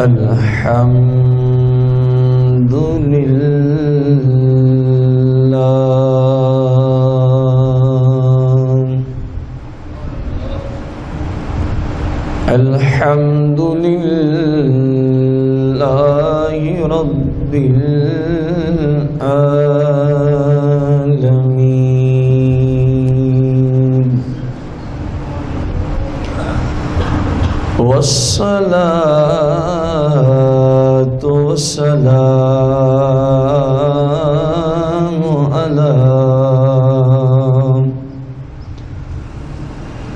الحمد لله الحمد لله رب العالمين والصلاة والسلام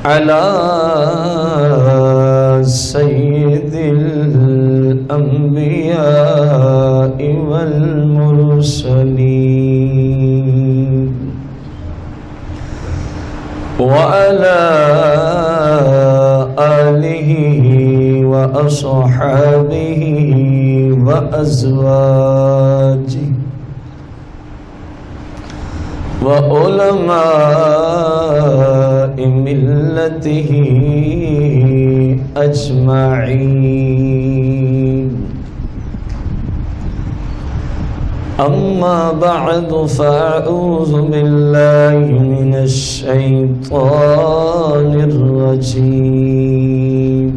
على سيد الأنبياء والمرسلين وعلى آله وأصحابه وأزواجه وعلماء ملته أجمعين أما بعد فأعوذ بالله من الشيطان الرجيم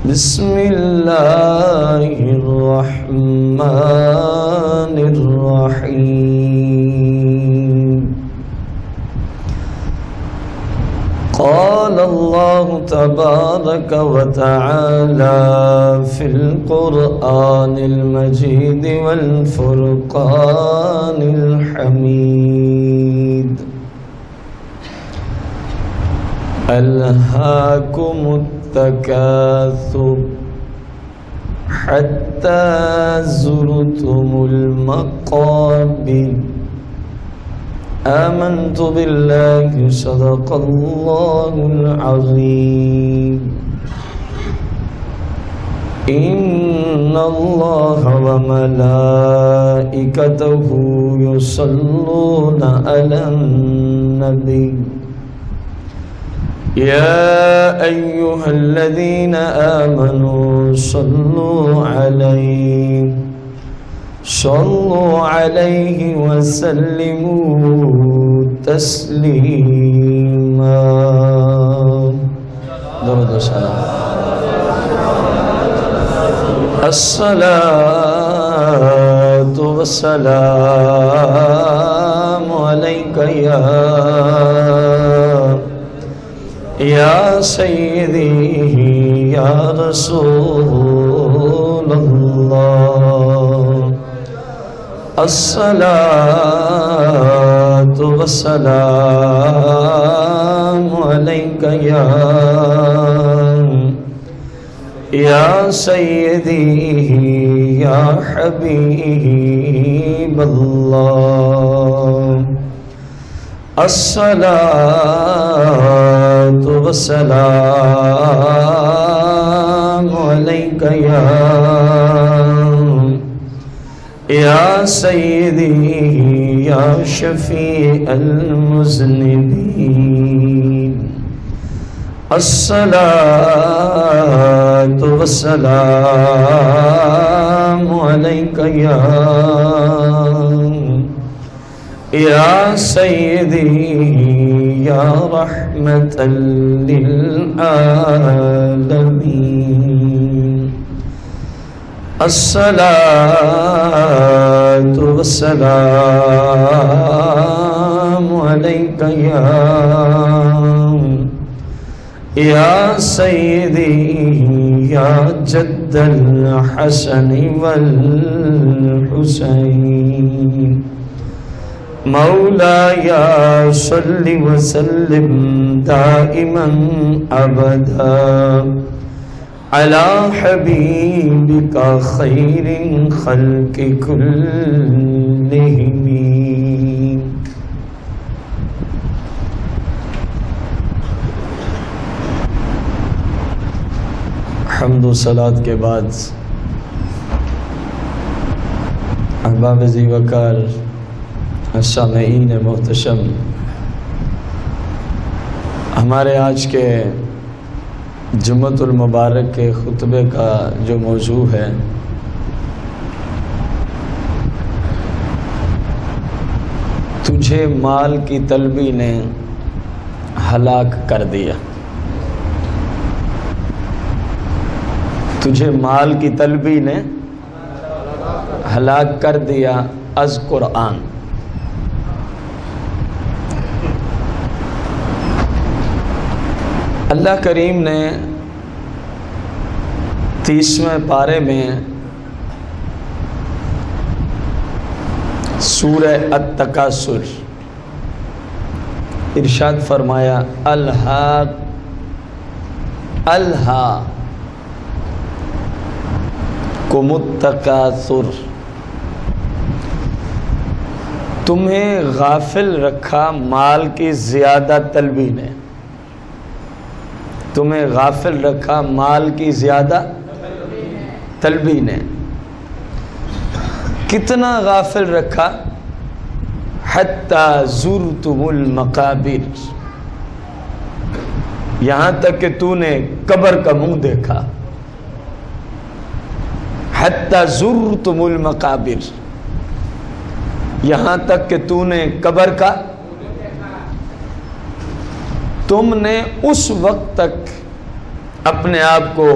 بسم الله الرحمن الرحيم قال الله تبارك وتعالى في القرآن المجيد والفرقان الحميد ألهاكم التكاثر حتى زرتم المقابر آمنت بالله صدق الله العظيم إن الله وملائكته يصلون على النبي يا أيها الذين آمنوا صلوا عليه وسلموا تسليما درود و سلام الصلاة والسلام عليك يا سيدي يا رسول الله الصلاة والسلام عليك يا سيدي يا حبيب الله الصلاة والسلام عليك يا سيدي يا شفيع المذنبين الصلاة والسلام عليك يا سيدي يا رحمة للعالمين الصلاة والسلام عليك يا سيدي يا جد الحسن والحسين مولاي صل وسلم دائما أبدا على حبيبك خير خلق كلهم. حمد و صلات کے بعد احباب ذی وقار سامعین محتشم، ہمارے آج کے جمعۃ المبارک کے خطبے کا جو موضوع ہے تجھے مال کی طلبی نے ہلاک کر دیا. تجھے مال کی طلبی نے ہلاک کر دیا از قرآن. اللہ کریم نے 30ویں پارے میں سورہ التکاثر ارشاد فرمایا الہاکم التکاثر، تمہیں غافل رکھا مال کی زیادہ طلبی نے. تمہیں غافل رکھا مال کی زیادہ طلبی نے. کتنا غافل رکھا؟ حتی زرتم المقابر، یہاں تک کہ تو نے قبر کا منہ دیکھا. حتی زرتم المقابر، یہاں تک کہ تو نے قبر کا. تم نے اس وقت تک اپنے آپ کو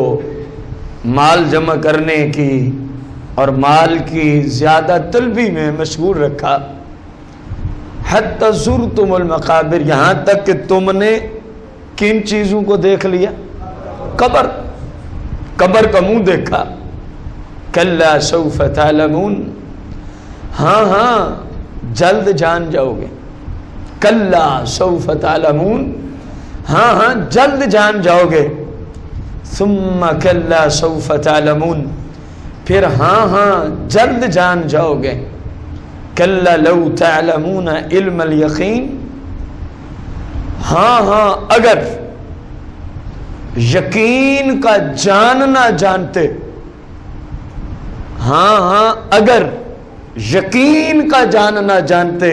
مال جمع کرنے کی اور مال کی زیادہ طلبی میں مشغول رکھا. حتی زرتم المقابر، یہاں تک کہ تم نے کن چیزوں کو دیکھ لیا؟ قبر کا منہ دیکھا. کلا سوف تعلمون، ہاں جلد جان جاؤ گے. کلا سوف تعلمون، ہاں جلد جان جاؤ گے. ثم کلا سوف تعلمون، پھر ہاں جلد جان جاؤ گے. کلا لو تعلمون علم الیقین، ہاں اگر یقین کا جاننا جانتے. ہاں اگر یقین کا جاننا جانتے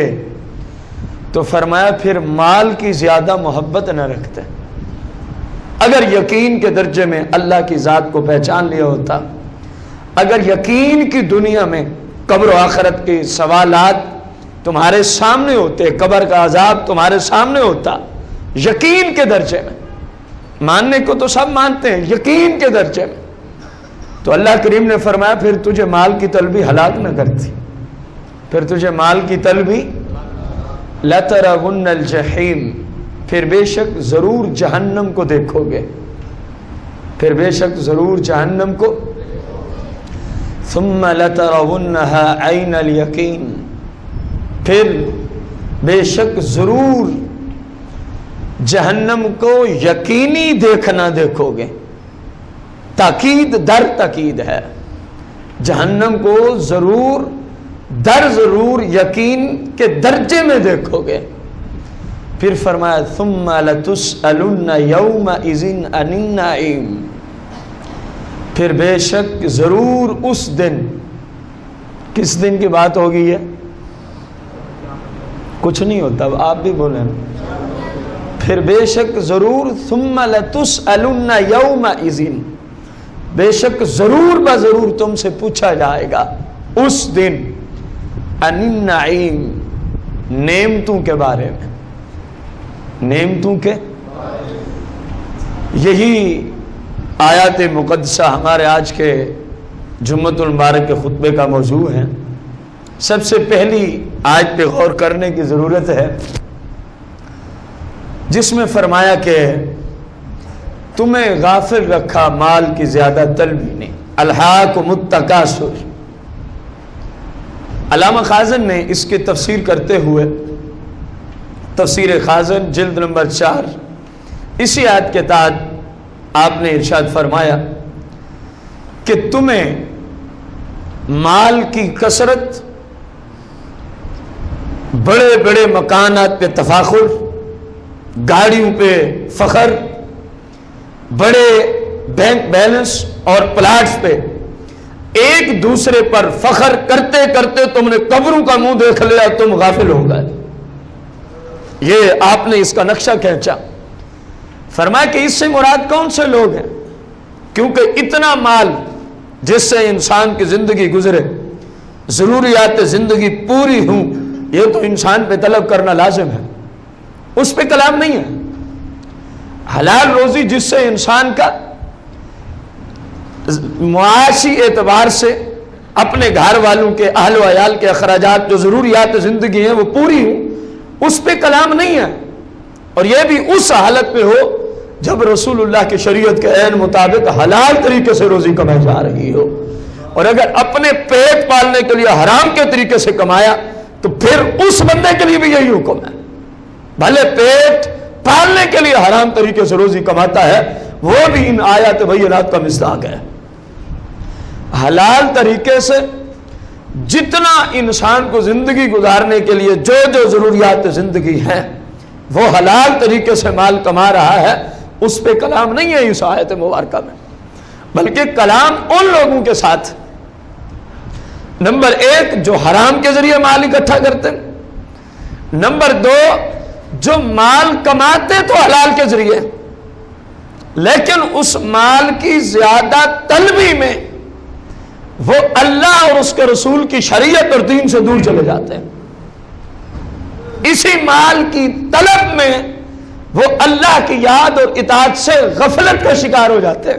تو فرمایا پھر مال کی زیادہ محبت نہ رکھتے. اگر یقین کے درجے میں اللہ کی ذات کو پہچان لیا ہوتا، اگر یقین کی دنیا میں قبر و آخرت کے سوالات تمہارے سامنے ہوتے، قبر کا عذاب تمہارے سامنے ہوتا، یقین کے درجے میں، ماننے کو تو سب مانتے ہیں، یقین کے درجے میں، تو اللہ کریم نے فرمایا پھر تجھے مال کی طلبی ہلاک نہ کرتی. پھر تجھے مال کی طلبی لَتَرَوُنَّ الْجَحِيمِ، پھر بے شک ضرور جہنم کو دیکھو گے. پھر بے شک ضرور جہنم کو. ثُمَّ لَتَرَوُنَّهَا عَيْنَ الْيَقِينِ، پھر بے شک ضرور جہنم کو یقینی دیکھنا دیکھو گے. تاکید در تاکید ہے، جہنم کو ضرور ضرور یقین کے درجے میں دیکھو گے. پھر فرمایا ثم لتسألن یومئذ عن النعیم، پھر بے شک ضرور اس دن. کس دن کی بات ہوگی یہ؟ کچھ نہیں ہوتا، آپ بھی بولیں. پھر بے شک ضرور ثم لتسألن یومئذ، بے شک ضرور بضرور تم سے پوچھا جائے گا اس دن عن النعیم، نعمتوں کے بارے میں. نعمتوں کے، یہی آیات مقدسہ ہمارے آج کے جمعۃ المبارک کے خطبے کا موضوع ہے. سب سے پہلی آیت پہ غور کرنے کی ضرورت ہے جس میں فرمایا کہ تمہیں غافل رکھا مال کی زیادہ طلبی نے. الہاکم التکاثر. علامہ خازن نے اس کی تفسیر کرتے ہوئے، تفسیر خازن جلد نمبر 4، اسی آیت کے تحت آپ نے ارشاد فرمایا کہ تمہیں مال کی کثرت، بڑے بڑے مکانات پہ تفاخر، گاڑیوں پہ فخر، بڑے بینک بیلنس اور پلاٹس پہ ایک دوسرے پر فخر کرتے کرتے تم نے قبروں کا منہ دیکھ لیا، تم غافل ہو گئے. یہ آپ نے اس کا نقشہ کھینچا. فرمایا کہ اس سے مراد کون سے لوگ ہیں؟ کیونکہ اتنا مال جس سے انسان کی زندگی گزرے، ضروریات زندگی پوری ہوں، یہ تو انسان پہ طلب کرنا لازم ہے، اس پہ کلام نہیں ہے۔ حلال روزی جس سے انسان کا معاشی اعتبار سے اپنے گھر والوں کے، اہل و عیال کے اخراجات، جو ضروریات زندگی ہیں وہ پوری ہوں، اس پہ کلام نہیں ہے۔ اور یہ بھی اس حالت پہ ہو جب رسول اللہ کی شریعت کے عین مطابق حلال طریقے سے روزی کمائی جا رہی ہو۔ اور اگر اپنے پیٹ پالنے کے لیے حرام کے طریقے سے کمایا تو پھر اس بندے کے لیے بھی یہی حکم ہے، بھلے پیٹ پالنے کے لیے حرام طریقے سے روزی کماتا ہے، وہ بھی ان آیات بینات کا مصداق ہے۔ حلال طریقے سے جتنا انسان کو زندگی گزارنے کے لیے جو جو ضروریات زندگی ہیں وہ حلال طریقے سے مال کما رہا ہے، اس پہ کلام نہیں ہے اس آیت مبارکہ میں، بلکہ کلام ان لوگوں کے ساتھ، نمبر 1 جو حرام کے ذریعے مال اکٹھا کرتے ہیں، نمبر 2 جو مال کماتے تو حلال کے ذریعے لیکن اس مال کی زیادہ طلبی میں وہ اللہ اور اس کے رسول کی شریعت اور دین سے دور چلے جاتے ہیں۔ اسی مال کی طلب میں وہ اللہ کی یاد اور اطاعت سے غفلت کا شکار ہو جاتے ہیں۔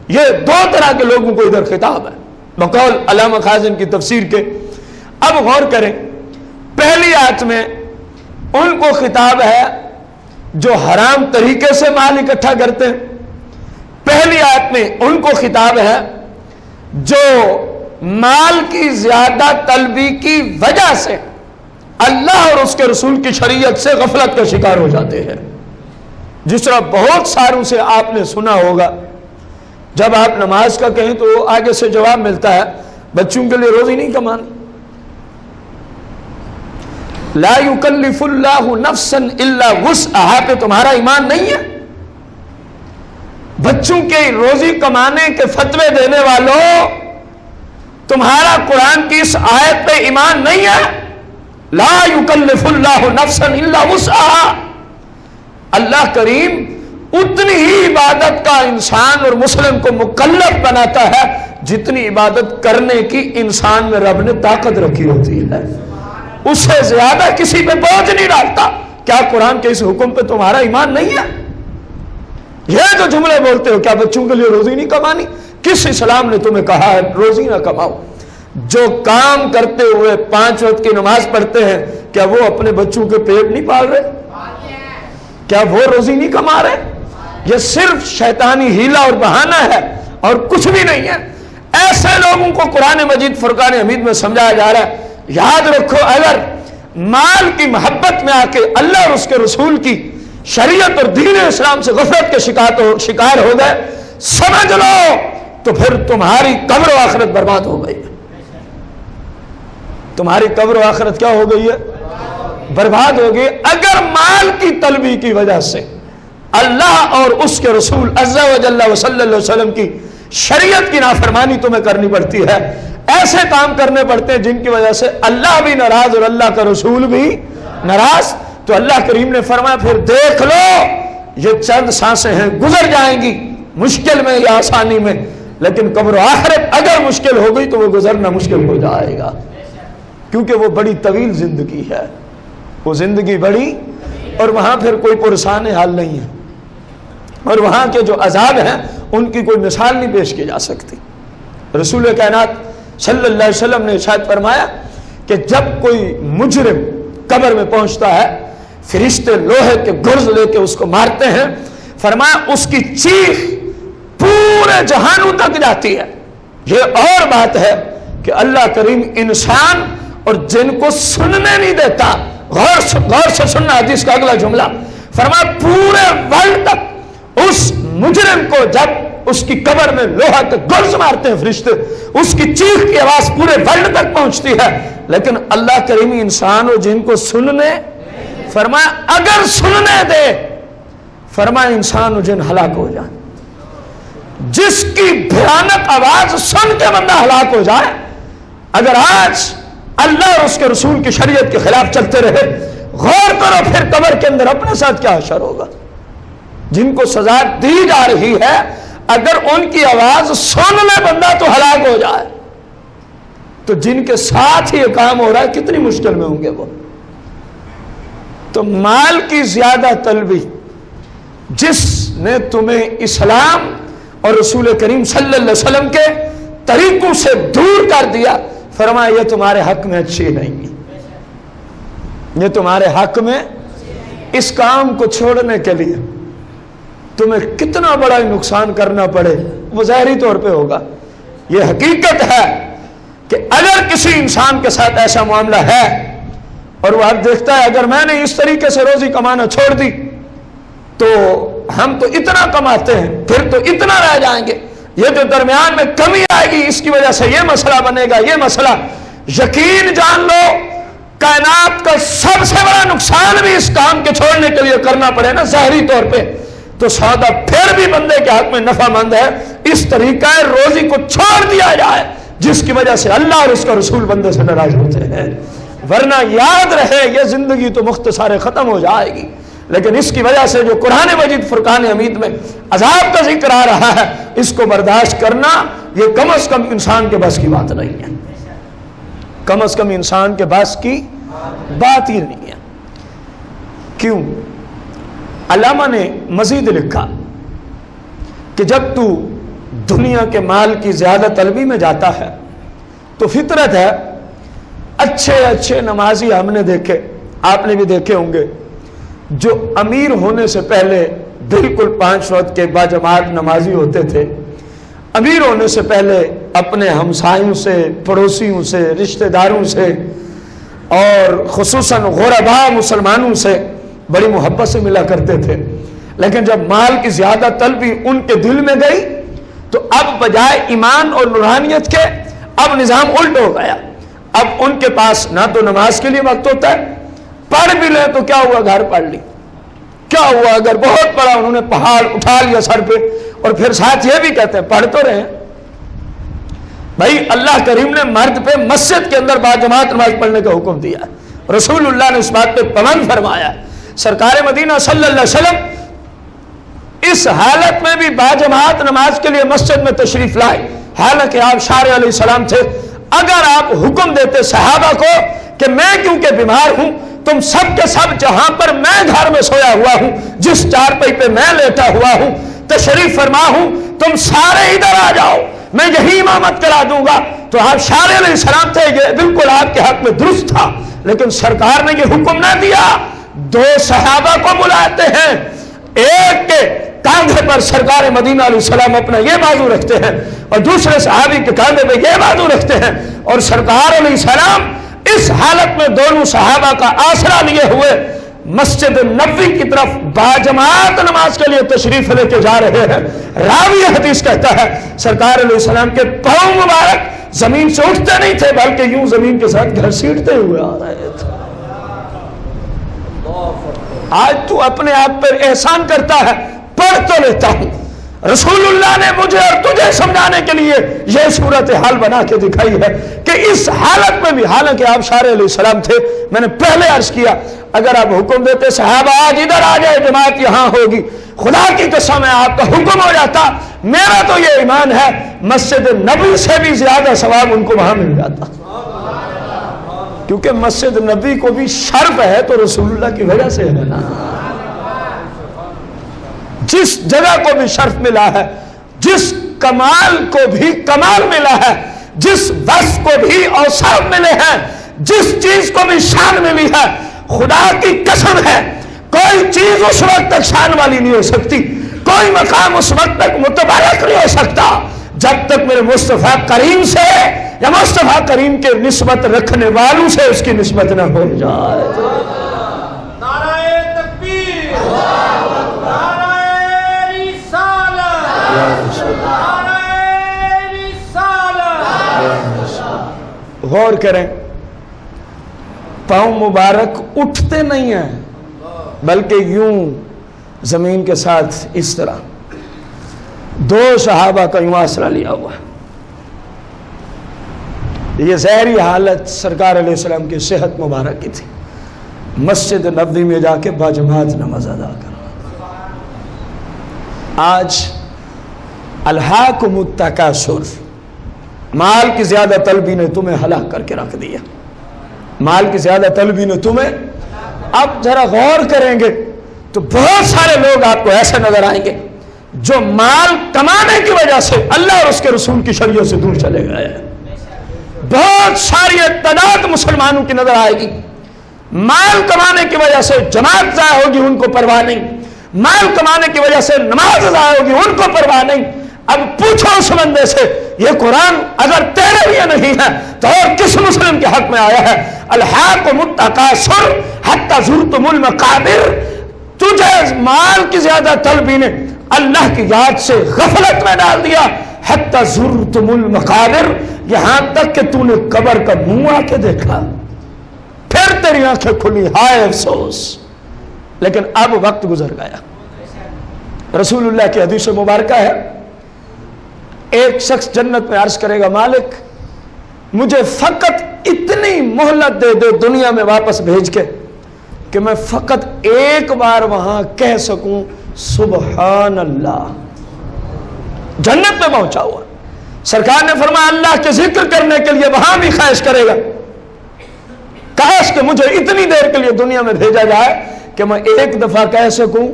یہ 2 طرح کے لوگوں کو ادھر خطاب ہے بقول علامہ خازن کی تفسیر کے۔ اب غور کریں، پہلی آیت میں ان کو خطاب ہے جو حرام طریقے سے مال اکٹھا کرتے ہیں، پہلی آیت میں ان کو خطاب ہے جو مال کی زیادہ طلبی کی وجہ سے اللہ اور اس کے رسول کی شریعت سے غفلت کا شکار ہو جاتے ہیں۔ جس طرح بہت ساروں سے آپ نے سنا ہوگا، جب آپ نماز کا کہیں تو آگے سے جواب ملتا ہے بچوں کے لیے روزی نہیں کمانی، لا یکلف اللہ نفسا الا وسعہا پہ تمہارا ایمان نہیں ہے؟ بچوں کے روزی کمانے کے فتوے دینے والوں، تمہارا قرآن کی اس آیت پہ ایمان نہیں ہے؟ لا یکلف اللہ نفسا الا وسعہا، اللہ کریم اتنی ہی عبادت کا انسان اور مسلم کو مکلف بناتا ہے جتنی عبادت کرنے کی انسان میں رب نے طاقت رکھی ہوتی ہے، اس سے زیادہ کسی پہ بوجھ نہیں ڈالتا۔ کیا قرآن کے اس حکم پہ تمہارا ایمان نہیں ہے؟ یہ جو جملے بولتے ہو، کیا بچوں کے لیے روزی نہیں کمانی؟ کس اسلام نے تمہیں کہا ہے روزی نہ کماؤ؟ جو کام کرتے ہوئے 5 وقت کی نماز پڑھتے ہیں، کیا وہ اپنے بچوں کے پیٹ نہیں پال رہے؟ کیا وہ روزی نہیں کما رہے؟ یہ صرف شیطانی ہیلا اور بہانہ ہے اور کچھ بھی نہیں ہے۔ ایسے لوگوں کو قرآن مجید فرقان حمید میں سمجھایا جا رہا ہے، یاد رکھو اگر مال کی محبت میں آ کے اللہ اور اس کے رسول کی شریعت اور دین اسلام سے غفلت کے شکار ہو گئے، سمجھ لو تو پھر تمہاری قبر و آخرت برباد ہو گئی ہے۔ تمہاری قبر و آخرت کیا ہو گئی ہے؟ برباد ہو گئی۔ اگر مال کی طلبی کی وجہ سے اللہ اور اس کے رسول عز و جل و صلی اللہ علیہ وسلم کی شریعت کی نافرمانی تمہیں کرنی پڑتی ہے، ایسے کام کرنے پڑتے ہیں جن کی وجہ سے اللہ بھی ناراض اور اللہ کا رسول بھی ناراض، تو اللہ کریم نے فرمایا پھر دیکھ لو یہ چند سانسیں ہیں، گزر جائیں گی مشکل میں یا آسانی میں، لیکن قبر و آخرت اگر مشکل ہو گئی تو وہ گزرنا مشکل ہو جائے گا، کیونکہ وہ بڑی طویل زندگی ہے، وہ زندگی بڑی، اور وہاں پھر کوئی پرسان حال نہیں ہے، اور وہاں کے جو عذاب ہیں ان کی کوئی مثال نہیں پیش کی جا سکتی۔ رسول کائنات صلی اللہ علیہ وسلم نے ارشاد فرمایا کہ جب کوئی مجرم قبر میں پہنچتا ہے، فرشتے لوہے کے گرز لے کے اس کو مارتے ہیں، فرمایا اس کی چیخ پورے جہانوں تک جاتی ہے۔ یہ اور بات ہے کہ اللہ کریم انسان اور جن کو سننے نہیں دیتا، غور سے سننا حدیث کا اگلا جملہ، فرمایا پورے ورلڈ تک اس مجرم کو جب اس کی قبر میں لوہا کے گرز مارتے ہیں فرشتے، اس کی چیخ کی آواز پورے ورلڈ تک پہنچتی ہے، لیکن اللہ کریمی انسان اور جن کو سننے، فرمایا اگر سننے دے، فرمایا انسان اور جن ہلاک ہو جائے۔ جس کی بھیانک آواز سن کے بندہ ہلاک ہو جائے، اگر آج اللہ اور اس کے رسول کی شریعت کے خلاف چلتے رہے، غور کرو پھر قبر کے اندر اپنے ساتھ کیا حشر ہوگا۔ جن کو سزا دی جا رہی ہے، اگر ان کی آواز سن لے بندہ تو ہلاک ہو جائے، تو جن کے ساتھ یہ کام ہو رہا ہے کتنی مشکل میں ہوں گے وہ۔ تو مال کی زیادہ طلبی جس نے تمہیں اسلام اور رسول کریم صلی اللہ علیہ وسلم کے طریقوں سے دور کر دیا، فرمایا یہ تمہارے حق میں اچھی نہیں ہے، یہ تمہارے حق میں، اس کام کو چھوڑنے کے لیے تمہیں کتنا بڑا نقصان کرنا پڑے وہ ظاہری طور پہ ہوگا۔ یہ حقیقت ہے کہ اگر کسی انسان کے ساتھ ایسا معاملہ ہے اور وہ اب دیکھتا ہے اگر میں نے اس طریقے سے روزی کمانا چھوڑ دی تو ہم تو اتنا کماتے ہیں، پھر تو اتنا رہ جائیں گے، یہ جو درمیان میں کمی آئے گی اس کی وجہ سے یہ مسئلہ بنے گا، یہ مسئلہ، یقین جان لو کائنات کا سب سے بڑا نقصان بھی اس کام کے چھوڑنے کے لیے کرنا پڑے نا ظاہری طور پہ، تو سودا پھر بھی بندے کے حق میں نفع مند ہے اس طریقہ روزی کو چھوڑ دیا جائے جس کی وجہ سے اللہ اور اس کا رسول بندے سے ناراض ہوتے ہیں، ورنہ یاد رہے یہ زندگی تو مختصر ختم ہو جائے گی، لیکن اس کی وجہ سے جو قرآن مجید فرقان حمید میں عذاب کا ذکر آ رہا ہے اس کو برداشت کرنا یہ کم از کم انسان کے بس کی بات نہیں ہے، کم از کم انسان کے بس کی بات ہی نہیں ہے۔ کیوں؟ علامہ نے مزید لکھا کہ جب تو دنیا کے مال کی زیادہ طلبی میں جاتا ہے تو فطرت ہے، اچھے اچھے نمازی ہم نے دیکھے، آپ نے بھی دیکھے ہوں گے، جو امیر ہونے سے پہلے بالکل 5 وقت کے باجماعت نمازی ہوتے تھے، امیر ہونے سے پہلے اپنے ہمسایوں سے، پڑوسیوں سے، رشتہ داروں سے اور خصوصاً غرباء مسلمانوں سے بڑی محبت سے ملا کرتے تھے، لیکن جب مال کی زیادہ طلبی ان کے دل میں گئی تو اب بجائے ایمان اور نورانیت کے اب نظام الٹ ہو گیا، اب ان کے پاس نہ تو نماز کے لیے وقت ہوتا ہے، پڑھ بھی لیں تو کیا ہوا گھر پڑھ لی، کیا ہوا اگر بہت بڑا انہوں نے پہاڑ اٹھا لیا سر پہ، اور پھر ساتھ یہ بھی کہتے ہیں پڑھ تو رہے ہیں۔ بھائی اللہ کریم نے مرد پہ مسجد کے اندر باجماعت نماز پڑھنے کا حکم دیا ہے، رسول اللہ نے اس بات پہ پابند فرمایا ہے، سرکار مدینہ صلی اللہ علیہ وسلم اس حالت میں بھی باجماعت نماز کے لیے مسجد میں تشریف لائے، حالانکہ آپ شارع علیہ السلام تھے۔ اگر آپ حکم دیتے صحابہ کو کہ میں کیونکہ بیمار ہوں تم سب کے سب جہاں پر میں گھر میں سویا ہوا ہوں، جس چارپائی پہ میں لیٹا ہوا ہوں، تشریف فرما ہوں، تم سارے ادھر آ جاؤ میں یہی امامت کرا دوں گا، تو آپ شارع علیہ السلام تھے، یہ بالکل آپ کے حق میں درست تھا، لیکن سرکار نے یہ حکم نہ دیا۔ 2 صحابہ کو بلاتے ہیں، ایک کے کاندھے پر سرکار مدینہ علیہ السلام اپنا یہ بازو رکھتے ہیں اور دوسرے صحابی کے کاندھے پہ یہ بازو رکھتے ہیں، اور سرکار علیہ السلام اس حالت میں دونوں صحابہ کا آسرا لیے ہوئے مسجد نبوی کی طرف باجماعت نماز کے لیے تشریف لے کے جا رہے ہیں۔ راوی حدیث کہتا ہے سرکار علیہ السلام کے پاؤں مبارک زمین سے اٹھتے نہیں تھے بلکہ یوں زمین کے ساتھ گھسیٹتے ہوئے آ رہے تھے۔ آج تو اپنے آپ پر احسان کرتا ہے، پڑھ تو لیتا ہوں، رسول اللہ نے مجھے اور تجھے سمجھانے کے لیے یہ صورتحال بنا کے دکھائی ہے کہ اس حالت میں بھی، حالانکہ آپ شارع علیہ السلام تھے، میں نے پہلے عرض کیا اگر آپ حکم دیتے صحابہ آج ادھر آ جائے جماعت یہاں ہوگی، خدا کی قسم ہے آپ کا حکم ہو جاتا، میرا تو یہ ایمان ہے مسجد نبی سے بھی زیادہ ثواب ان کو وہاں مل جاتا، کیونکہ مسجد نبی کو بھی شرف ہے تو رسول اللہ کی وجہ سے ہے نا۔ جس جگہ کو بھی شرف ملا ہے، جس کمال کو بھی کمال ملا ہے، جس وصف کو بھی اوصاف ملے ہیں، جس چیز کو بھی شان ملی ہے، خدا کی قسم ہے کوئی چیز اس وقت تک شان والی نہیں ہو سکتی، کوئی مقام اس وقت تک متبارک نہیں ہو سکتا جب تک میرے مصطفیٰ کریم سے یا مصطفیٰ کریم کے نسبت رکھنے والوں سے اس کی نسبت نہ ہو جائے۔ نعرہ تکبیر، نعرہ رسالت، نعرہ رسالت۔ غور کریں، پاؤں مبارک اٹھتے نہیں ہیں بلکہ یوں زمین کے ساتھ اس طرح، 2 صحابہ کا یوں آسرا لیا ہوا ہے۔ یہ ظاہری حالت سرکار علیہ السلام کی صحت مبارک کی تھی، مسجد نبوی میں جا کے باجماعت نماز ادا کرنا۔ آج الہاکم التکاثر، مال کی زیادہ طلبی نے تمہیں ہلاک کر کے رکھ دیا، مال کی زیادہ طلبی نے تمہیں، اب ذرا غور کریں گے تو بہت سارے لوگ آپ کو ایسے نظر آئیں گے جو مال کمانے کی وجہ سے اللہ اور اس کے رسول کی شریعت سے دور چلے گئے ہیں۔ بہت ساری تعداد مسلمانوں کی نظر آئے گی، مال کمانے کی وجہ سے جماعت ضائع ہوگی، ان کو پرواہ نہیں، مال کمانے کی وجہ سے نماز ضائع ہوگی، ان کو پرواہ نہیں۔ اب پوچھو اس بندے سے، یہ قرآن اگر تیرے لیے نہیں ہے تو اور کس مسلم کے حق میں آیا ہے؟ الہاکم التکاثر حتی زرتم المقابر، تجھے مال کی زیادہ طلبی نے اللہ کی یاد سے غفلت میں ڈال دیا، حتی زرتم المقابر، یہاں تک کہ تو نے قبر کا منہ آ کے دیکھا، پھر تیری آنکھیں کھلی، ہائے افسوس۔ لیکن اب وقت گزر گیا۔ رسول اللہ کی حدیث مبارکہ ہے، ایک شخص جنت میں عرض کرے گا، مالک مجھے فقط اتنی مہلت دے دے دنیا میں واپس بھیج کے کہ میں فقط ایک بار وہاں کہہ سکوں سبحان اللہ۔ جنت میں پہنچا ہوا، سرکار نے فرمایا اللہ کے ذکر کرنے کے لیے وہاں بھی خواہش کرے گا، کاش کہ مجھے اتنی دیر کے لیے دنیا میں بھیجا جائے کہ میں ایک دفعہ کہہ سکوں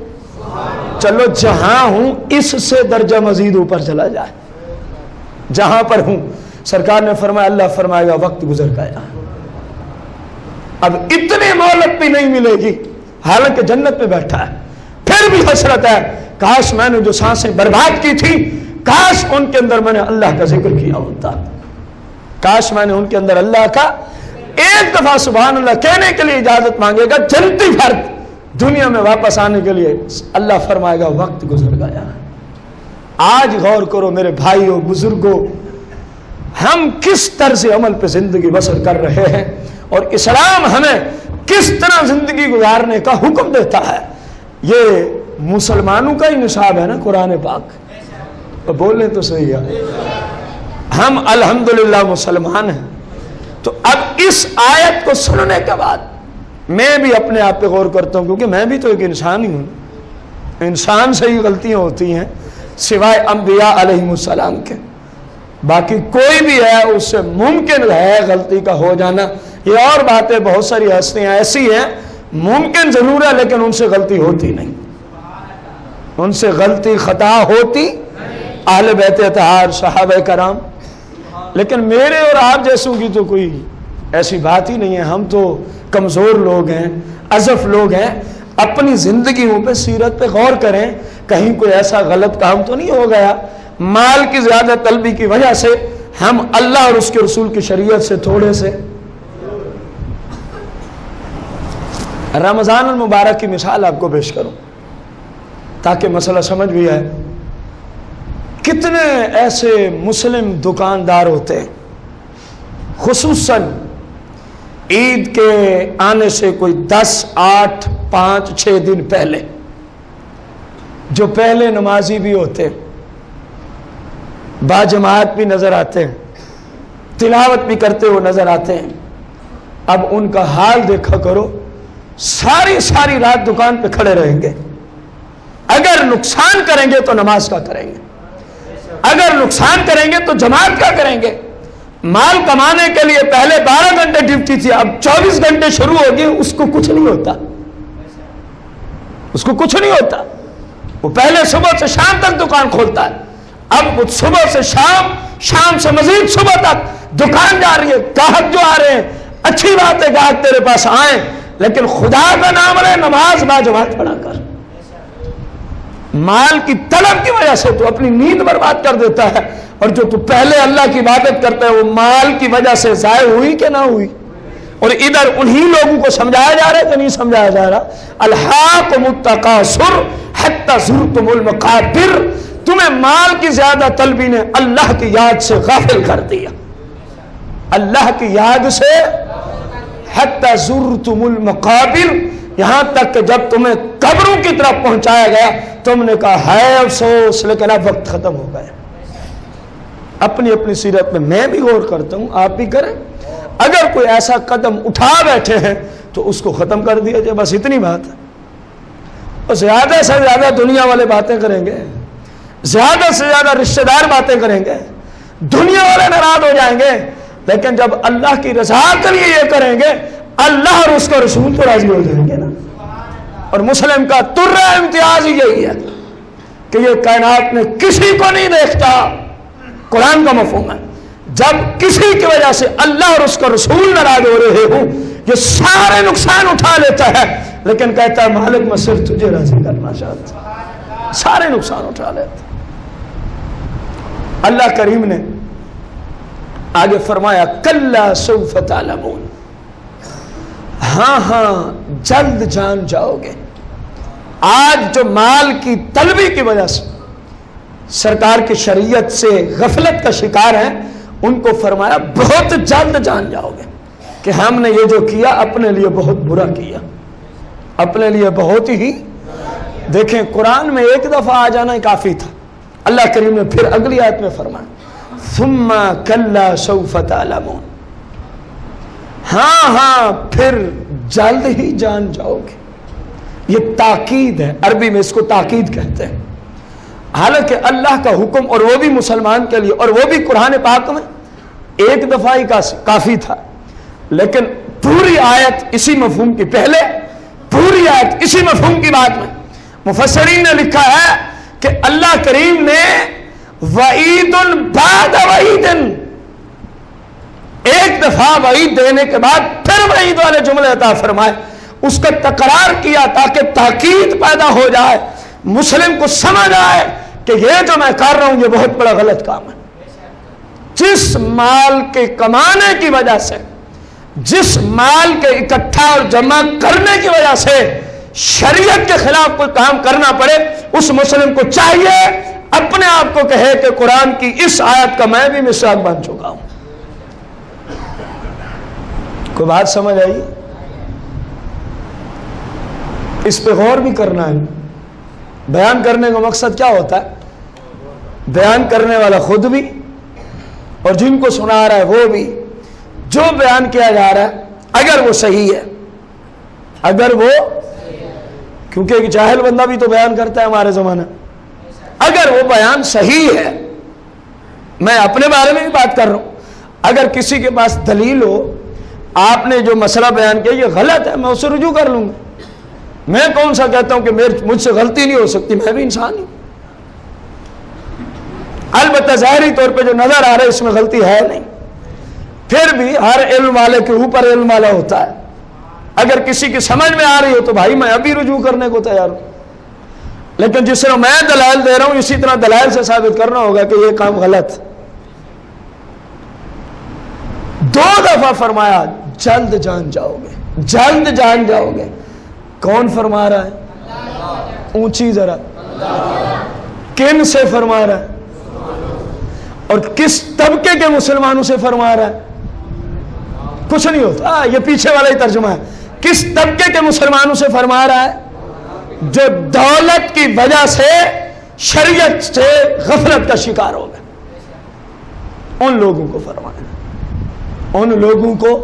چلو جہاں ہوں اس سے درجہ مزید اوپر چلا جائے، جہاں پر ہوں۔ سرکار نے فرمایا، اللہ فرمائے گا وقت گزر گیا، اب اتنی مہلت بھی نہیں ملے گی، حالانکہ جنت میں بیٹھا ہے، پھر بھی حسرت ہے، کاش میں نے جو سانسیں برباد کی تھی، کاش ان کے اندر میں نے اللہ کا ذکر کیا ہوتا، کاش میں نے ان کے اندر اللہ کا ایک دفعہ سبحان اللہ کہنے کے لیے اجازت مانگے گا، جنتی فرد دنیا میں واپس آنے کے لیے، اللہ فرمائے گا وقت گزر گیا۔ آج غور کرو میرے بھائیوں بزرگوں، ہم کس طرز عمل پہ زندگی بسر کر رہے ہیں اور اسلام ہمیں کس طرح زندگی گزارنے کا حکم دیتا ہے۔ یہ مسلمانوں کا ہی نصاب ہے نا قرآن پاک، بولنے تو صحیح ہے، ہم الحمدللہ مسلمان ہیں۔ تو اب اس آیت کو سننے کے بعد میں بھی اپنے آپ پہ غور کرتا ہوں، کیونکہ میں بھی تو ایک انسان ہی ہوں، انسان سے ہی غلطیاں ہوتی ہیں سوائے انبیاء علیہم السلام کے، باقی کوئی بھی ہے اس سے ممکن ہے غلطی کا ہو جانا۔ یہ اور باتیں بہت ساری ہستیاں ایسی ہیں ممکن ضرور ہے لیکن ان سے غلطی ہوتی نہیں، ان سے غلطی خطا ہوتی اہل بیت اطہار صحابہ کرام، لیکن میرے اور آپ جیسوں کی تو کوئی ایسی بات ہی نہیں ہے۔ ہم تو کمزور لوگ ہیں، اضعف لوگ ہیں، اپنی زندگیوں پہ سیرت پہ غور کریں، کہیں کوئی ایسا غلط کام تو نہیں ہو گیا مال کی زیادہ طلبی کی وجہ سے ہم اللہ اور اس کے رسول کی شریعت سے تھوڑے سے۔ رمضان المبارک کی مثال آپ کو پیش کروں تاکہ مسئلہ سمجھ بھی آئے۔ کتنے ایسے مسلم دکاندار ہوتے ہیں خصوصاً عید کے آنے سے کوئی 10، 8، 5، 6 دن پہلے، جو پہلے نمازی بھی ہوتے ہیں، باجماعت بھی نظر آتے ہیں، تلاوت بھی کرتے ہوئے نظر آتے ہیں۔ اب ان کا حال دیکھا کرو، ساری رات دکان پہ کھڑے رہیں گے، اگر نقصان کریں گے تو نماز کا کریں گے، اگر نقصان کریں گے تو جماعت کا کریں گے۔ مال کمانے کے لیے پہلے 12 گھنٹے ڈیوٹی تھی، اب 24 گھنٹے شروع ہوگی، اس کو کچھ نہیں ہوتا، اس کو کچھ نہیں ہوتا۔ وہ پہلے صبح سے شام تک دکان کھولتا ہے، اب وہ صبح سے شام، شام سے مزید صبح تک دکان جا رہی ہے، گاہک جو آ رہے ہیں، اچھی بات ہے گاہک تیرے پاس آئیں، لیکن خدا کا نام لے، نماز باجماعت پڑھا کر۔ مال کی طلب کی وجہ سے تو اپنی نیند برباد کر دیتا ہے، اور جو تو پہلے اللہ کی عبادت کرتا ہے وہ مال کی وجہ سے ضائع ہوئی کہ نہ ہوئی۔ اور ادھر انہی لوگوں کو سمجھایا جا رہا ہے کہ نہیں سمجھایا جا رہا؟ الہاکم التکاثر حتی زرتم المقابر، تمہیں مال کی زیادہ طلبی نے اللہ کی یاد سے غافل کر دیا، اللہ کی یاد سے، حتی زرتم المقابر، یہاں تک کہ جب تمہیں قبروں کی طرف پہنچایا گیا تم نے کہا ہے افسوس، لیکن اب وقت ختم ہو گیا۔ اپنی اپنی سیرت میں بھی غور کرتا ہوں، آپ بھی کریں۔ اگر کوئی ایسا قدم اٹھا بیٹھے ہیں تو اس کو ختم کر دیا جائے، بس اتنی بات ہے۔ اور زیادہ سے زیادہ دنیا والے باتیں کریں گے، زیادہ سے زیادہ رشتہ دار باتیں کریں گے، دنیا والے ناراض ہو جائیں گے، لیکن جب اللہ کی رضا کے لیے یہ کریں گے اللہ اور اس کا رسول تو راضی ہو جائیں گے نا۔ اور مسلم کا ترہ امتیاز ہی یہی ہے کہ یہ کائنات میں کسی کو نہیں دیکھتا، قرآن کا مفہوم ہے، جب کسی کی وجہ سے اللہ اور اس کا رسول ناراض ہو رہے ہوں یہ سارے نقصان اٹھا لیتا ہے، لیکن کہتا ہے مالک میں صرف تجھے راضی کرنا چاہتا ہوں، سارے نقصان اٹھا لیتا۔ اللہ کریم نے آگے فرمایا کلا سوف تعلمون، ہاں ہاں جلد جان جاؤ گے۔ آج جو مال کی طلبی کی وجہ سے سرکار کی شریعت سے غفلت کا شکار ہیں ان کو فرمایا بہت جلد جان جاؤ گے کہ ہم نے یہ جو کیا اپنے لیے بہت برا کیا، اپنے لیے بہت ہی۔ دیکھیں قرآن میں ایک دفعہ آ جانا ہی کافی تھا، اللہ کریم نے پھر اگلی آیت میں فرمایا ثم کلا سوف تعلمون، ہاں ہاں پھر جلد ہی جان جاؤ گے۔ یہ تاکید ہے، عربی میں اس کو تاکید کہتے ہیں، حالانکہ اللہ کا حکم اور وہ بھی مسلمان کے لیے اور وہ بھی قرآن پاک میں ایک دفعہ ہی کافی تھا، لیکن پوری آیت اسی مفہوم کی، پہلے پوری آیت اسی مفہوم کی بات میں مفسرین نے لکھا ہے کہ اللہ کریم نے وعید بعد وعید، ایک دفعہ وعید دینے کے بعد پھر وعید والے جملے عطا فرمائے، اس کا تکرار کیا تاکہ تاکید پیدا ہو جائے، مسلم کو سمجھ آئے کہ یہ جو میں کر رہا ہوں یہ بہت بڑا غلط کام ہے۔ جس مال کے کمانے کی وجہ سے، جس مال کے اکٹھا اور جمع کرنے کی وجہ سے شریعت کے خلاف کوئی کام کرنا پڑے، اس مسلم کو چاہیے اپنے آپ کو کہے کہ قرآن کی اس آیت کا میں بھی مصداق بن چکا ہوں۔ کوئی بات سمجھ آئی؟ اس پہ غور بھی کرنا ہے۔ بیان کرنے کا مقصد کیا ہوتا ہے؟ بیان کرنے والا خود بھی اور جن کو سنا رہا ہے وہ بھی، جو بیان کیا جا رہا ہے اگر وہ صحیح ہے، اگر وہ، کیونکہ ایک جاہل بندہ بھی تو بیان کرتا ہے ہمارے زمانہ، اگر وہ بیان صحیح ہے، میں اپنے بارے میں بھی بات کر رہا ہوں، اگر کسی کے پاس دلیل ہو آپ نے جو مسئلہ بیان کیا یہ غلط ہے میں اسے رجوع کر لوں گا۔ میں کون سا کہتا ہوں کہ مجھ سے غلطی نہیں ہو سکتی، میں بھی انسان ہوں، البتہ ظاہری طور پہ جو نظر آ رہا ہے اس میں غلطی ہے نہیں، پھر بھی ہر علم والے کے اوپر علم والا ہوتا ہے، اگر کسی کی سمجھ میں آ رہی ہو تو بھائی میں ابھی رجوع کرنے کو تیار ہوں، لیکن جس طرح میں دلائل دے رہا ہوں اسی طرح دلائل سے ثابت کرنا ہوگا کہ یہ کام غلط۔ دو دفعہ فرمایا جلد جان جاؤ گے، جلد جان جاؤ گے۔ کون فرما رہا ہے؟ اونچی ذرا، کن سے فرما رہا ہے اور کس طبقے کے مسلمانوں سے فرما رہا ہے؟ کچھ نہیں ہوتا، یہ پیچھے والا ہی ترجمہ ہے۔ کس طبقے کے مسلمانوں سے فرما رہا ہے؟ جو دولت کی وجہ سے شریعت سے غفلت کا شکار ہو گئے، ان لوگوں کو فرمایا، ان لوگوں کو۔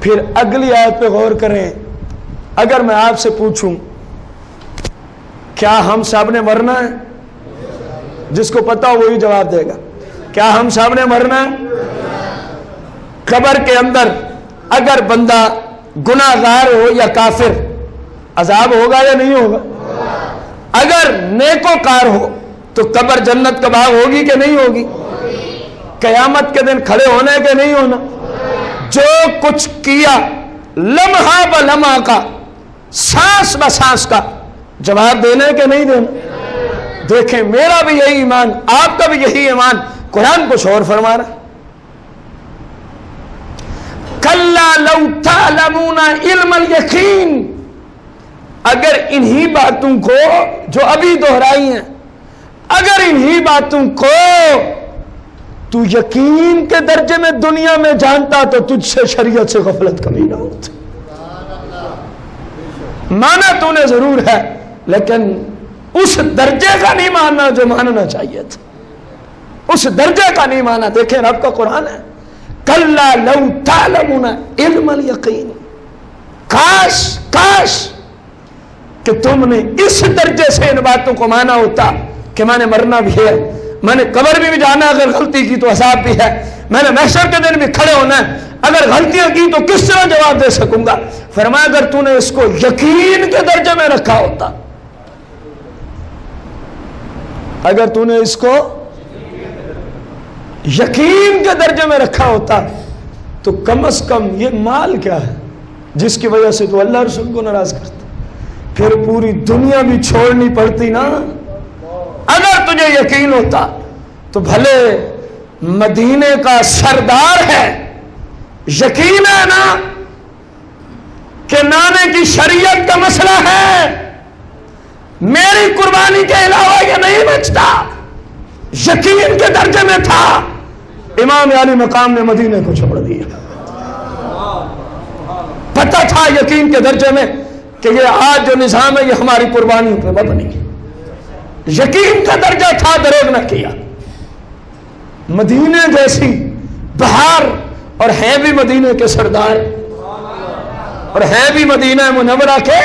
پھر اگلی آیت پہ غور کریں، اگر میں آپ سے پوچھوں کیا ہم سب نے مرنا ہے؟ جس کو پتا ہو وہی جواب دے گا، کیا ہم سب نے مرنا ہے؟ قبر کے اندر اگر بندہ گناہگار ہو یا کافر عذاب ہوگا یا نہیں ہوگا؟ اگر نیکوکار ہو تو قبر جنت کا باغ ہوگی کہ نہیں ہوگی؟ قیامت کے دن کھڑے ہونے کے نہیں ہونا؟ جو کچھ کیا لمحہ بلمحہ کا، سانس بسانس کا جواب دینے کے نہیں دینا؟ دیکھیں میرا بھی یہی ایمان، آپ کا بھی یہی ایمان، قرآن کچھ اور فرما رہا ہے۔ کلا لو تعلمون علم الیقین، اگر انہی باتوں کو جو ابھی دہرائی ہیں، اگر انہی باتوں کو تو یقین کے درجے میں دنیا میں جانتا تو تجھ سے شریعت سے غفلت کبھی نہ ہوتی۔ مانا تو نے ضرور ہے لیکن اس درجے کا نہیں ماننا جو ماننا چاہیے تھا، اس درجے کا نہیں مانا۔ دیکھیں رب کا قرآن ہے، کلا لو تعلمون علم الیقین، کاش کہ تم نے اس درجے سے ان باتوں کو مانا ہوتا کہ میں نے مرنا بھی ہے, میں نے قبر بھی جانا ہے, اگر غلطی کی تو عذاب بھی ہے, میں نے محشر کے دن بھی کھڑے ہونا ہے, اگر غلطیاں کی تو کس طرح جواب دے سکوں گا. فرمایا اگر تو نے اس کو یقین کے درجے میں رکھا ہوتا, اگر تو نے اس کو یقین کے درجے میں رکھا ہوتا تو کم از کم یہ مال کیا ہے جس کی وجہ سے تو اللہ رسول کو ناراض کرتا, پھر پوری دنیا بھی چھوڑنی پڑتی نا. اگر تجھے یقین ہوتا تو بھلے مدینے کا سردار ہے, یقین ہے نا کہ نانے کی شریعت کا مسئلہ ہے, میری قربانی کے علاوہ یہ نہیں بچتا, یقین کے درجے میں تھا, امام علی مقام نے مدینے کو چھوڑ دیا. پتہ تھا یقین کے درجے میں کہ یہ آج جو نظام ہے یہ ہماری قربانیوں پہ مبنی ہے, یقین کا درجہ تھا, دروغ نہ کیا. مدینے جیسی بہار, اور ہیں بھی مدینے کے سردار, اور ہیں بھی مدینہ منورہ کے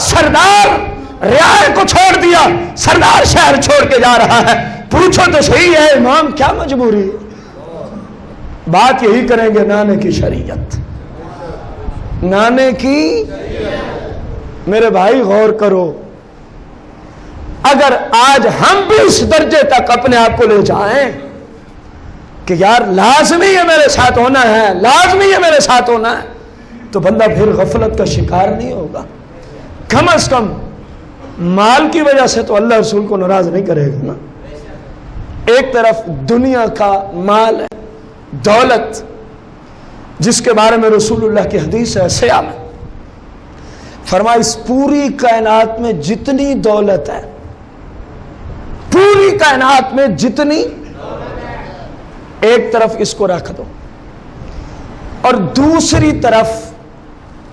سردار, رعایا کو چھوڑ دیا, سردار شہر چھوڑ کے جا رہا ہے. پوچھو تو صحیح ہے امام کیا مجبوری ہے؟ بات یہی کریں گے, نانے کی شریعت, نانے کی. میرے بھائی غور کرو, اگر آج ہم بھی اس درجے تک اپنے آپ کو لے جائیں کہ یار لازمی ہے میرے ساتھ ہونا ہے, لازمی ہے میرے ساتھ ہونا ہے, تو بندہ پھر غفلت کا شکار نہیں ہوگا. کم از کم مال کی وجہ سے تو اللہ رسول کو ناراض نہیں کرے گا نا. ایک طرف دنیا کا مال ہے, دولت, جس کے بارے میں رسول اللہ کی حدیث ہے سیاح میں, فرمایا اس پوری کائنات میں جتنی دولت ہے, پوری کائنات میں جتنی, ایک طرف اس کو رکھ دو اور دوسری طرف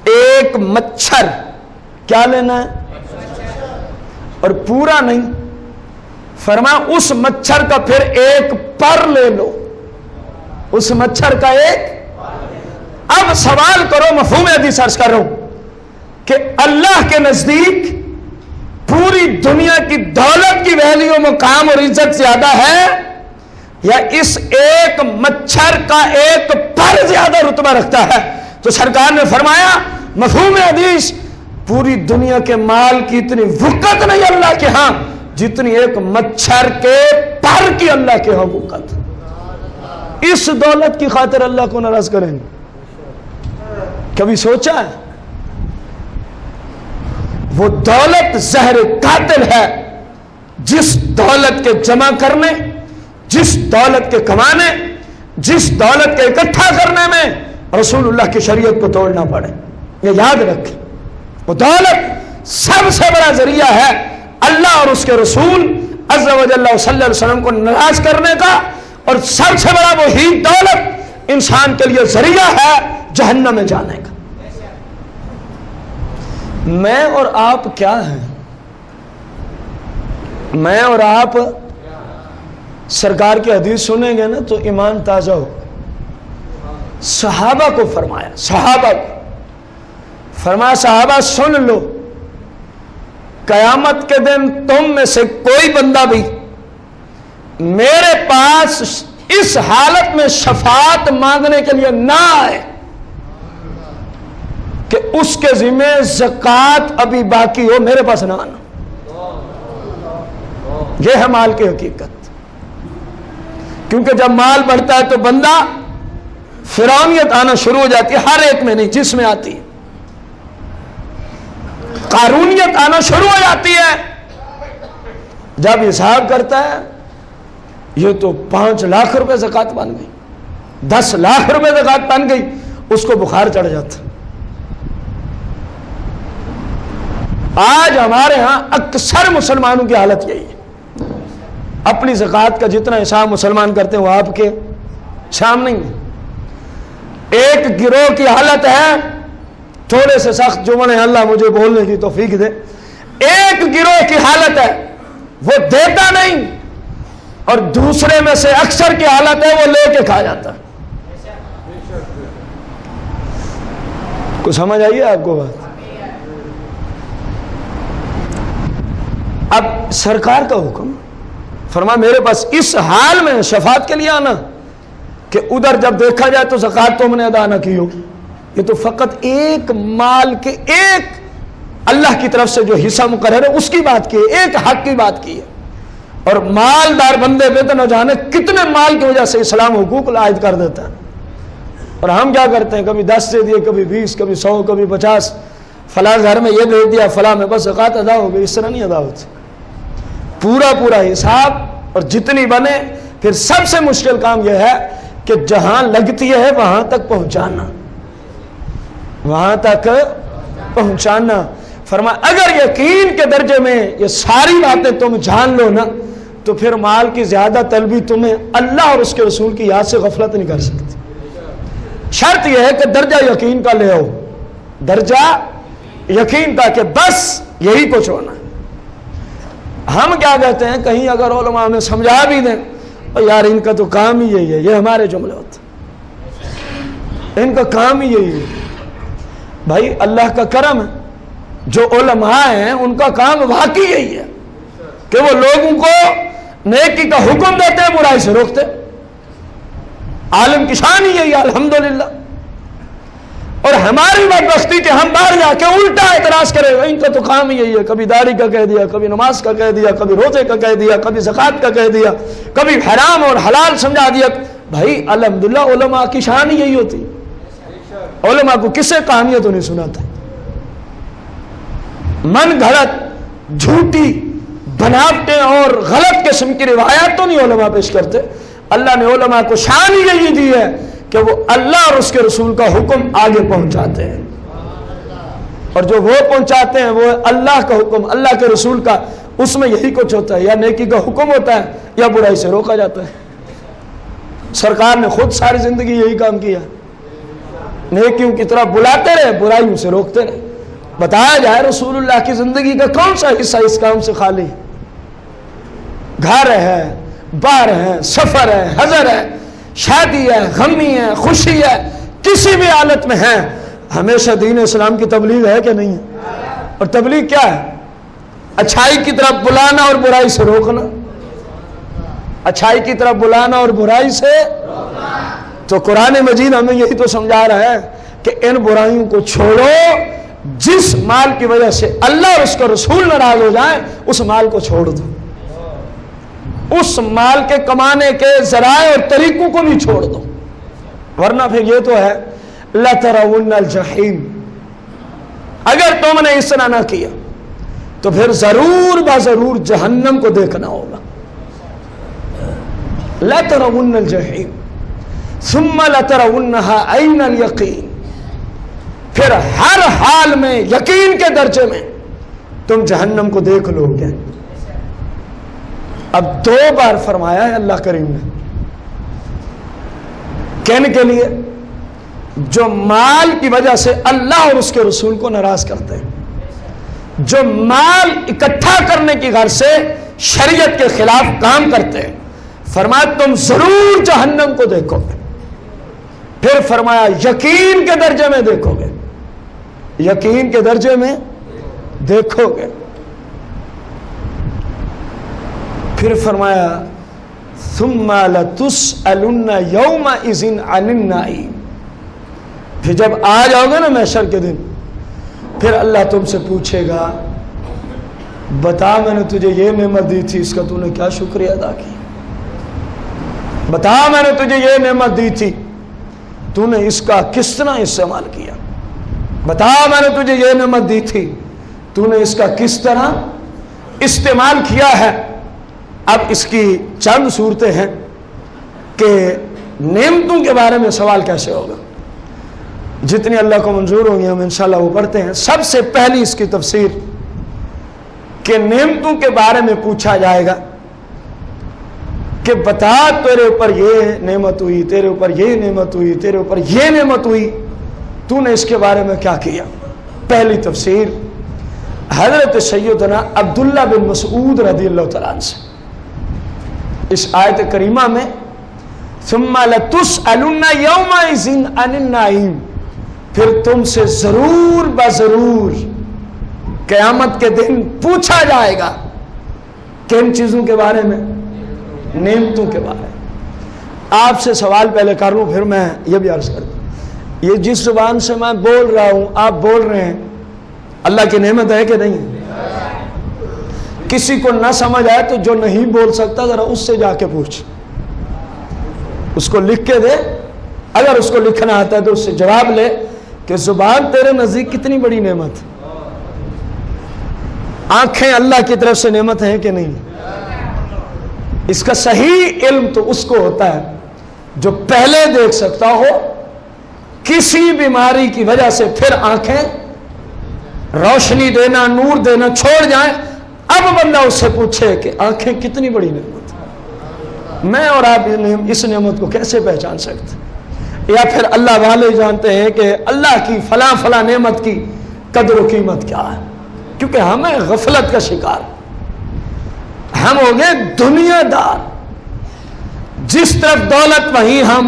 ایک مچھر, کیا لینا ہے, اور پورا نہیں, فرمایا اس مچھر کا پھر ایک پر لے لو, اس مچھر کا ایک. اب سوال کرو, مفہوم حدیث عرض کر رہا ہوں کہ اللہ کے نزدیک پوری دنیا کی دولت کی ویلیو, مقام اور عزت زیادہ ہے یا اس ایک مچھر کا ایک پر زیادہ رتبہ رکھتا ہے؟ تو سرکار نے فرمایا مفہوم حدیث, پوری دنیا کے مال کی اتنی وقت نہیں اللہ کے ہاں جتنی ایک مچھر کے پر کی اللہ کے ہاں وقت. اس دولت کی خاطر اللہ کو ناراض کریں گے؟ کبھی سوچا ہے؟ وہ دولت زہر قاتل ہے, جس دولت کے جمع کرنے, جس دولت کے کمانے, جس دولت کے اکٹھا کرنے میں رسول اللہ کی شریعت کو توڑنا پڑے. یہ یاد رکھیں, وہ دولت سب سے بڑا ذریعہ ہے اللہ اور اس کے رسول عز و جل صلی اللہ علیہ وسلم کو ناراض کرنے کا, اور سب سے بڑا وہی دولت انسان کے لیے ذریعہ ہے جہنم میں جانے کا. میں اور آپ کیا ہیں؟ میں اور آپ سرکار کی حدیث سنیں گے نا تو ایمان تازہ ہو. صحابہ کو فرمایا, صحابہ کو فرمایا صحابہ سن لو, قیامت کے دن تم میں سے کوئی بندہ بھی میرے پاس اس حالت میں شفاعت مانگنے کے لیے نہ آئے کہ اس کے ذمہ زکوٰۃ ابھی باقی ہو, میرے پاس نہ آنا. یہ ہے مال کی حقیقت. کیونکہ جب مال بڑھتا ہے تو بندہ فرعونیت آنا شروع ہو جاتی ہے, ہر ایک میں نہیں, جس میں آتی ہے. قارونیت آنا شروع ہو جاتی ہے. جب حساب کرتا ہے یہ تو 5 لاکھ روپے زکوٰۃ بن گئی, 10 لاکھ روپے زکوٰۃ بن گئی, اس کو بخار چڑھ جاتا. آج ہمارے ہاں اکثر مسلمانوں کی حالت یہی ہے. اپنی زکوٰۃ کا جتنا حساب مسلمان کرتے ہیں وہ آپ کے سامنے نہیں ہے. ایک گروہ کی حالت ہے, تھوڑے سے سخت جملے ہیں, اللہ مجھے بولنے کی توفیق دے. ایک گروہ کی حالت ہے وہ دیتا نہیں, اور دوسرے میں سے اکثر کی حالت ہے وہ لے کے کھا جاتا. کچھ سمجھ آئیے آپ کو بات؟ اب سرکار کا حکم فرمایا میرے پاس اس حال میں شفاعت کے لیے آنا کہ ادھر جب دیکھا جائے تو زکوٰۃ تم نے ادا نہ کی ہو. یہ تو فقط ایک مال کے ایک اللہ کی طرف سے جو حصہ مقرر ہے اس کی بات کی ہے, ایک حق کی بات کی ہے. اور مالدار بندے پہ تو نہ جانے کتنے مال کی وجہ سے اسلام حقوق عائد کر دیتا ہے. اور ہم کیا کرتے ہیں, کبھی 10 دے دیے, کبھی 20, کبھی 100, کبھی 50, فلاں گھر میں یہ دے دیا, فلاں میں بس زکوٰۃ ادا ہو گئی. اس طرح نہیں ادا ہوتی, پورا حساب. اور جتنی بنے. پھر سب سے مشکل کام یہ ہے کہ جہاں لگتی ہے وہاں تک پہنچانا, وہاں تک پہنچانا. فرمایا اگر یقین کے درجے میں یہ ساری باتیں تم جان لو نا تو پھر مال کی زیادہ طلبی تمہیں اللہ اور اس کے رسول کی یاد سے غفلت نہیں کر سکتی. شرط یہ ہے کہ درجہ یقین کا لے آؤ, درجہ یقین کا, کہ بس یہی کچھ ہونا. ہم کیا کہتے ہیں, کہیں اگر علماء ہمیں سمجھا بھی دیں اور یار ان کا تو کام ہی یہی ہے, یہ ہمارے جملے ہوتے ہیں, ان کا کام ہی یہی ہے. بھائی اللہ کا کرم ہے, جو علماء ہیں ان کا کام واقعی یہی ہے کہ وہ لوگوں کو نیکی کا حکم دیتے ہیں, برائی سے روکتے. عالم کی شان ہی یہی ہے الحمدللہ. اور ہماری بدبختی کہ ہم باہر جا کے الٹا اعتراض کرے, ان کا تو کام ہی یہی ہے, کبھی داڑھی کا کہہ دیا, کبھی نماز کا کہہ دیا, کبھی روزے کا کہہ دیا, کبھی زکوٰۃ کا کہہ دیا, کبھی حرام اور حلال سمجھا دیا. بھائی الحمدللہ علماء کی شان ہی یہی ہوتی. علماء کو کسے کہانیاں تو نہیں سناتا, من گھڑت جھوٹی بناوٹیں اور غلط قسم کی روایات تو نہیں علماء پیش کرتے. اللہ نے علماء کو شان ہی یہی دی ہے کہ وہ اللہ اور اس کے رسول کا حکم آگے پہنچاتے ہیں, اور جو وہ پہنچاتے ہیں وہ اللہ کا حکم, اللہ کے رسول کا, اس میں یہی کچھ ہوتا ہے, یا نیکی کا حکم ہوتا ہے یا برائی سے روکا جاتا ہے. سرکار نے خود ساری زندگی یہی کام کیا, نیکیوں کی طرف بلاتے رہے, برائیوں سے روکتے رہے. بتایا جائے رسول اللہ کی زندگی کا کون سا حصہ اس کام سے خالی ہے؟ گھر ہے, بار ہے, سفر ہے, حضر ہے, شادی ہے, غمی ہے, خوشی ہے, کسی بھی حالت میں ہے, ہمیشہ دین اسلام کی تبلیغ ہے کہ نہیں ہے؟ اور تبلیغ کیا ہے؟ اچھائی کی طرف بلانا اور برائی سے روکنا. اچھائی کی طرف بلانا اور برائی سے. تو قرآن مجید ہمیں یہی تو سمجھا رہا ہے کہ ان برائیوں کو چھوڑو. جس مال کی وجہ سے اللہ اور اس کا رسول ناراض ہو جائیں اس مال کو چھوڑ دو, اس مال کے کمانے کے ذرائع اور طریقوں کو بھی چھوڑ دو, ورنہ پھر یہ تو ہے لَتَرَوُنَّ الْجَحِيمَ. اگر تم نے اس طرح نہ کیا تو پھر ضرور بضرور جہنم کو دیکھنا ہوگا. لَتَرَوُنَّ الْجَحِيمَ ثُمَّ لَتَرَوُنَّهَا عَيْنَ الْيَقِينِ. پھر ہر حال میں یقین کے درجے میں تم جہنم کو دیکھ لو گے. اب 2 بار فرمایا ہے اللہ کریم نے, کہنے کے لیے جو مال کی وجہ سے اللہ اور اس کے رسول کو ناراض کرتے ہیں, جو مال اکٹھا کرنے کی غرض سے شریعت کے خلاف کام کرتے ہیں, فرمایا تم ضرور جہنم کو دیکھو گے. پھر فرمایا یقین کے درجے میں دیکھو گے, یقین کے درجے میں دیکھو گے. پھر فرمایا ثم لتسألن یومئذ عن النعیم. پھر جب آ جاؤ گے نا محشر کے دن, پھر اللہ تم سے پوچھے گا بتا میں نے تجھے یہ نعمت دی تھی, اس کا تو نے کیا شکریہ ادا کی؟ بتا میں نے تجھے یہ نعمت دی تھی, تو نے اس کا کس طرح استعمال کیا؟ بتا میں نے تجھے یہ نعمت دی تھی, تو نے اس کا کس طرح استعمال کیا ہے؟ اب اس کی چند صورتیں ہیں کہ نعمتوں کے بارے میں سوال کیسے ہوگا. جتنی اللہ کو منظور ہوں گی ہم انشاءاللہ وہ پڑھتے ہیں. سب سے پہلی اس کی تفسیر کہ نعمتوں کے بارے میں پوچھا جائے گا کہ بتا تیرے اوپر یہ نعمت ہوئی, تیرے اوپر یہ نعمت ہوئی, تیرے اوپر یہ نعمت ہوئی, تو نے اس کے بارے میں کیا کیا؟ پہلی تفسیر حضرت سیدنا عبداللہ بن مسعود رضی اللہ تعالیٰ عنہ سے. اس آیت کریمہ میں ثم لتسألن یومئذ عن النعیم, پھر تم سے ضرور بضرور قیامت کے دن پوچھا جائے گا کن چیزوں کے بارے میں؟ نعمتوں کے بارے میں۔ آپ سے سوال پہلے کر لوں پھر میں یہ بھی عرض کرتا ہوں، یہ جس زبان سے میں بول رہا ہوں آپ بول رہے ہیں، اللہ کی نعمت ہے کہ نہیں؟ کسی کو نہ سمجھ آئے تو جو نہیں بول سکتا ذرا اس سے جا کے پوچھ، اس کو لکھ کے دے، اگر اس کو لکھنا آتا ہے تو اس سے جواب لے کہ زبان تیرے نزدیک کتنی بڑی نعمت ہے۔ آنکھیں اللہ کی طرف سے نعمت ہیں کہ نہیں؟ اس کا صحیح علم تو اس کو ہوتا ہے جو پہلے دیکھ سکتا ہو کسی بیماری کی وجہ سے، پھر آنکھیں روشنی دینا، نور دینا چھوڑ جائیں، اب بندہ اس سے پوچھے کہ آنکھیں کتنی بڑی نعمت ہے۔ میں اور آپ اس نعمت کو کیسے پہچان سکتے؟ یا پھر اللہ والے جانتے ہیں کہ اللہ کی فلاں فلاں نعمت کی قدر و قیمت کیا ہے، کیونکہ ہمیں غفلت کا شکار، ہم ہو گئے دنیا دار، جس طرف دولت وہیں ہم،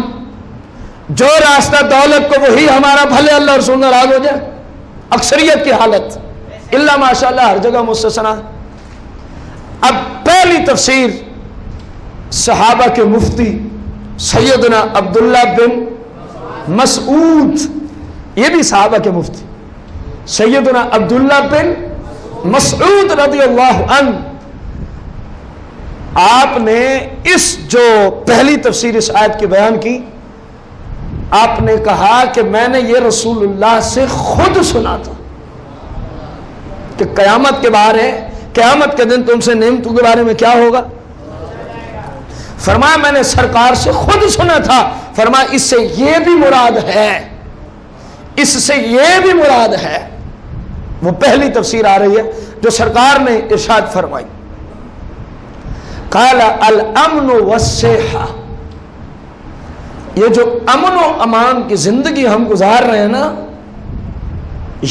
جو راستہ دولت کو وہی ہمارا، بھلے اللہ رسول ناراض ہو جائے، اکثریت کی حالت اللہ ماشاءاللہ ہر جگہ مستثنا۔ اب پہلی تفسیر صحابہ کے مفتی سیدنا عبداللہ بن مسعود، یہ بھی صحابہ کے مفتی سیدنا عبداللہ بن مسعود رضی اللہ عنہ، آپ نے اس جو پہلی تفسیر اس آیت کی بیان کی، آپ نے کہا کہ میں نے یہ رسول اللہ سے خود سنا تھا کہ قیامت کے بارے، قیامت کے دن تم سے نعمتوں کے بارے میں کیا ہوگا؟ فرمایا میں نے سرکار سے خود سنا تھا، فرمایا اس سے یہ بھی مراد ہے، اس سے یہ بھی مراد ہے۔ وہ پہلی تفسیر آ رہی ہے جو سرکار نے ارشاد فرمائی، قال الامن والصحہ، یہ جو امن و امان کی زندگی ہم گزار رہے ہیں نا،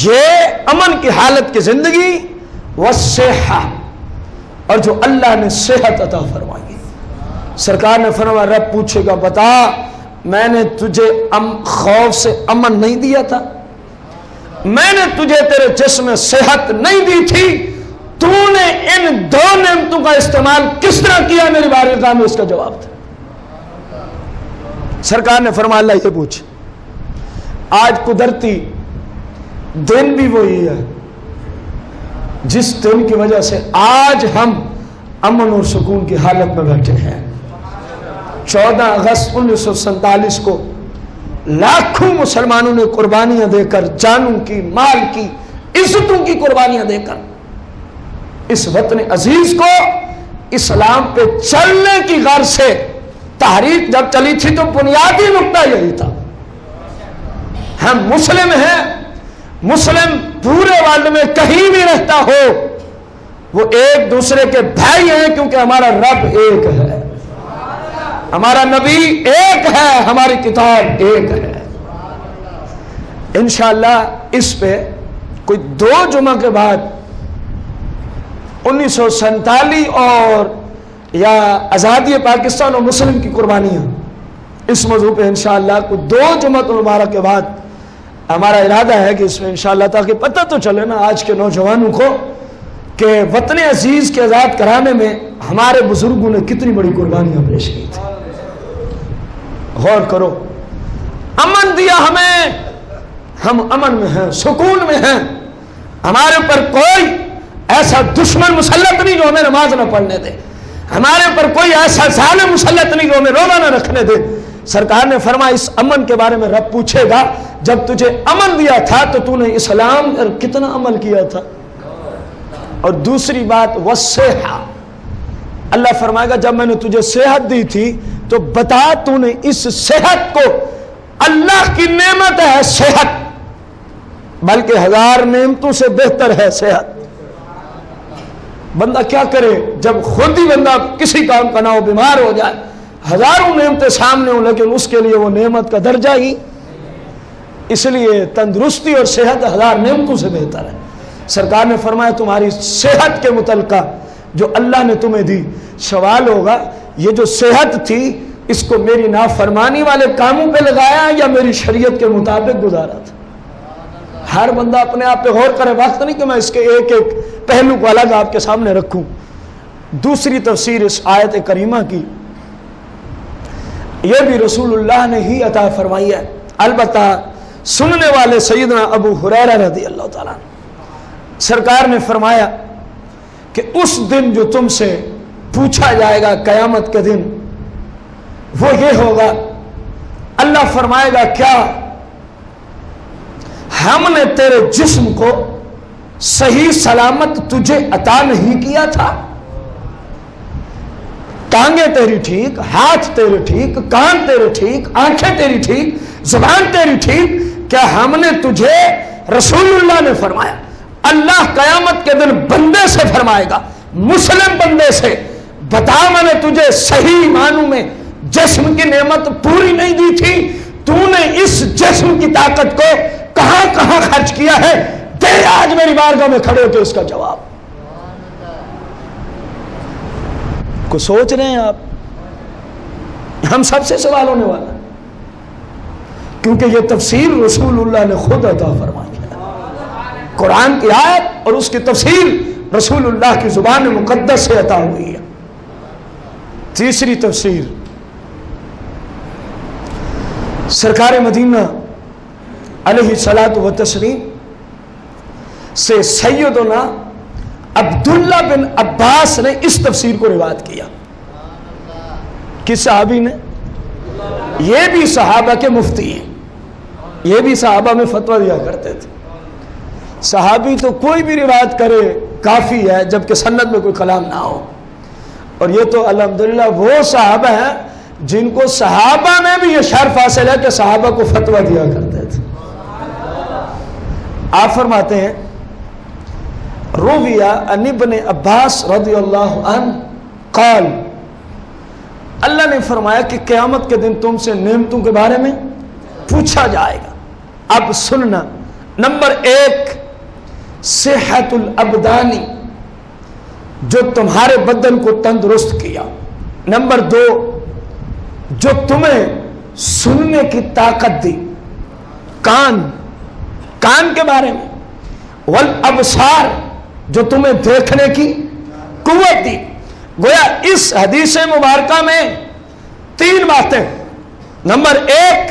یہ امن کی حالت کی زندگی، والصحہ، اور جو اللہ نے صحت عطا فرمائی۔ سرکار نے فرمایا رب پوچھے گا بتا میں نے تجھے خوف سے امن نہیں دیا تھا؟ میں نے تجھے تیرے جسم میں صحت نہیں دی تھی؟ تو نے ان دو نعمتوں کا استعمال کس طرح کیا میری بارگاہ میں؟ اس کا جواب تھا۔ سرکار نے فرمایا اللہ یہ پوچھ، آج قدرتی دن بھی وہی ہے جس دن کی وجہ سے آج ہم امن اور سکون کی حالت میں بیٹھے ہیں۔ 14 اگست 1947 کو لاکھوں مسلمانوں نے قربانیاں دے کر، جانوں کی، مال کی، عزتوں کی قربانیاں دے کر اس وطن عزیز کو اسلام پہ چلنے کی غرض سے تحریک جب چلی تھی تو بنیادی نقطہ یہی تھا، ہم مسلم ہیں، مسلم پورے ورلڈ میں کہیں بھی رہتا ہو وہ ایک دوسرے کے بھائی ہیں، کیونکہ ہمارا رب ایک ہے، ہمارا نبی ایک ہے، ہماری کتاب ایک ہے۔ انشاءاللہ اس پہ کوئی 2 جمعہ کے بعد 1947 اور یا آزادی پاکستان اور مسلم کی قربانیاں، اس موضوع پہ انشاءاللہ کوئی 2 جمعہ المبارک کے بعد ہمارا ارادہ ہے کہ اس میں انشاءاللہ، تاکہ پتہ تو چلے نا آج کے نوجوانوں کو کہ وطن عزیز کے آزاد کرانے میں ہمارے بزرگوں نے کتنی بڑی قربانیاں پیش کی تھی۔ غور کرو، امن دیا ہمیں، ہم امن میں ہیں، سکون میں ہیں، ہمارے اوپر کوئی ایسا دشمن مسلط نہیں جو ہمیں نماز نہ پڑھنے دے، ہمارے اوپر کوئی ایسا ظالم مسلط نہیں جو ہمیں روزہ نہ رکھنے دے۔ سرکار نے فرمایا اس امن کے بارے میں رب پوچھے گا جب تجھے امن دیا تھا تو تو نے اسلام پر کتنا عمل کیا تھا؟ اور دوسری بات والصحہ، اللہ فرمائے گا جب میں نے تجھے صحت دی تھی تو بتا تو نے اس صحت کو، اللہ کی نعمت ہے صحت، بلکہ 1000 نعمتوں سے بہتر ہے صحت۔ بندہ کیا کرے جب خود ہی بندہ کسی کام کا نہ ہو، بیمار ہو جائے، ہزاروں نعمتیں سامنے ہوں لیکن اس کے لیے وہ نعمت کا درجہ ہی، اس لیے تندرستی اور صحت 1000 نعمتوں سے بہتر ہے۔ سرکار نے فرمایا تمہاری صحت کے متعلقہ جو اللہ نے تمہیں دی، سوال ہوگا یہ جو صحت تھی اس کو میری نافرمانی والے کاموں پہ لگایا یا میری شریعت کے مطابق گزارا تھا؟ ہر بندہ اپنے آپ پہ غور کرے، وقت نہیں کہ میں اس کے ایک ایک پہلو کو الگ آپ کے سامنے رکھوں۔ دوسری تفسیر اس آیت کریمہ کی یہ بھی رسول اللہ نے ہی عطا فرمائی ہے۔ البتہ سننے والے سیدنا ابو ہریرہ رضی اللہ تعالیٰ سرکار نے فرمایا کہ اس دن جو تم سے پوچھا جائے گا قیامت کے دن وہ یہ ہوگا، اللہ فرمائے گا کیا ہم نے تیرے جسم کو صحیح سلامت تجھے عطا نہیں کیا تھا؟ ٹانگیں تیری ٹھیک، ہاتھ تیرے ٹھیک، کان تیرے ٹھیک، آنکھیں تیری ٹھیک، زبان تیری ٹھیک، کیا ہم نے تجھے، رسول اللہ نے فرمایا، اللہ قیامت کے دن بندے سے فرمائے گا، مسلم بندے سے، بتا میں نے تجھے صحیح معنوں میں جسم کی نعمت پوری نہیں دی تھی؟ تو نے اس جسم کی طاقت کو کہاں کہاں خرچ کیا ہے؟ دے آج میری بارگاہ میں کھڑے ہو کے اس کا جواب۔ کو سوچ رہے ہیں آپ؟ ہم سب سے سوال ہونے والا ہے، کیونکہ یہ تفسیر رسول اللہ نے خود عطا فرمائی ہے۔ قرآن کی آیت اور اس کی تفسیر رسول اللہ کی زبان مقدس سے عطا ہوئی ہے۔ تیسری تفسیر سرکار مدینہ علیہ الصلاۃ والتسلیم سے سیدنا عبداللہ بن عباس نے اس تفسیر کو روایت کیا۔ کس صحابی نے؟ یہ بھی صحابہ کے مفتی ہیں، یہ بھی صحابہ میں فتویٰ دیا کرتے تھے۔ صحابی تو کوئی بھی روایت کرے کافی ہے جبکہ سند میں کوئی کلام نہ ہو، اور یہ تو الحمدللہ وہ صحابہ ہیں جن کو صحابہ میں بھی یہ شرف حاصل ہے کہ صحابہ کو فتویٰ دیا کرتے تھے۔ آپ فرماتے ہیں رویہ عن ابن عباس رضی اللہ عنہ قال، اللہ نے فرمایا کہ قیامت کے دن تم سے نعمتوں کے بارے میں پوچھا جائے گا۔ اب سننا، نمبر 1 صحت الابدانی، جو تمہارے بدن کو تندرست کیا۔ نمبر 2 جو تمہیں سننے کی طاقت دی، کان کے بارے میں، والابصار جو تمہیں دیکھنے کی قوت دی۔ گویا اس حدیث مبارکہ میں 3 باتیں، نمبر 1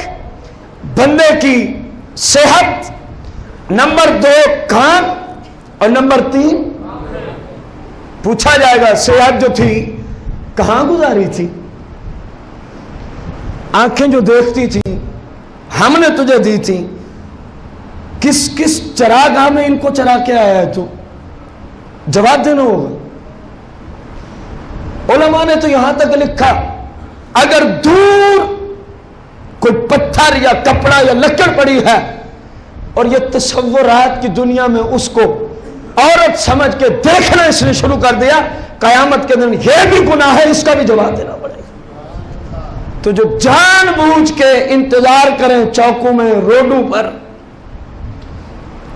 بندے کی صحت، نمبر 2 کان، اور نمبر 3 پوچھا جائے گا صحت جو تھی کہاں گزاری تھی؟ آنکھیں جو دیکھتی تھی ہم نے تجھے دی تھی، کس چراگاہ میں ان کو چرا کے آیا ہے تو؟ جواب دینا ہوگا۔ علماء نے تو یہاں تک لکھا اگر دور کوئی پتھر یا کپڑا یا لکڑ پڑی ہے اور یہ تصورات کی دنیا میں اس کو عورت سمجھ کے دیکھنا اس نے شروع کر دیا، قیامت کے دن یہ بھی گناہ ہے، اس کا بھی جواب دینا پڑے گا۔ تو جو جان بوجھ کے انتظار کریں چوکوں میں، روڈوں پر،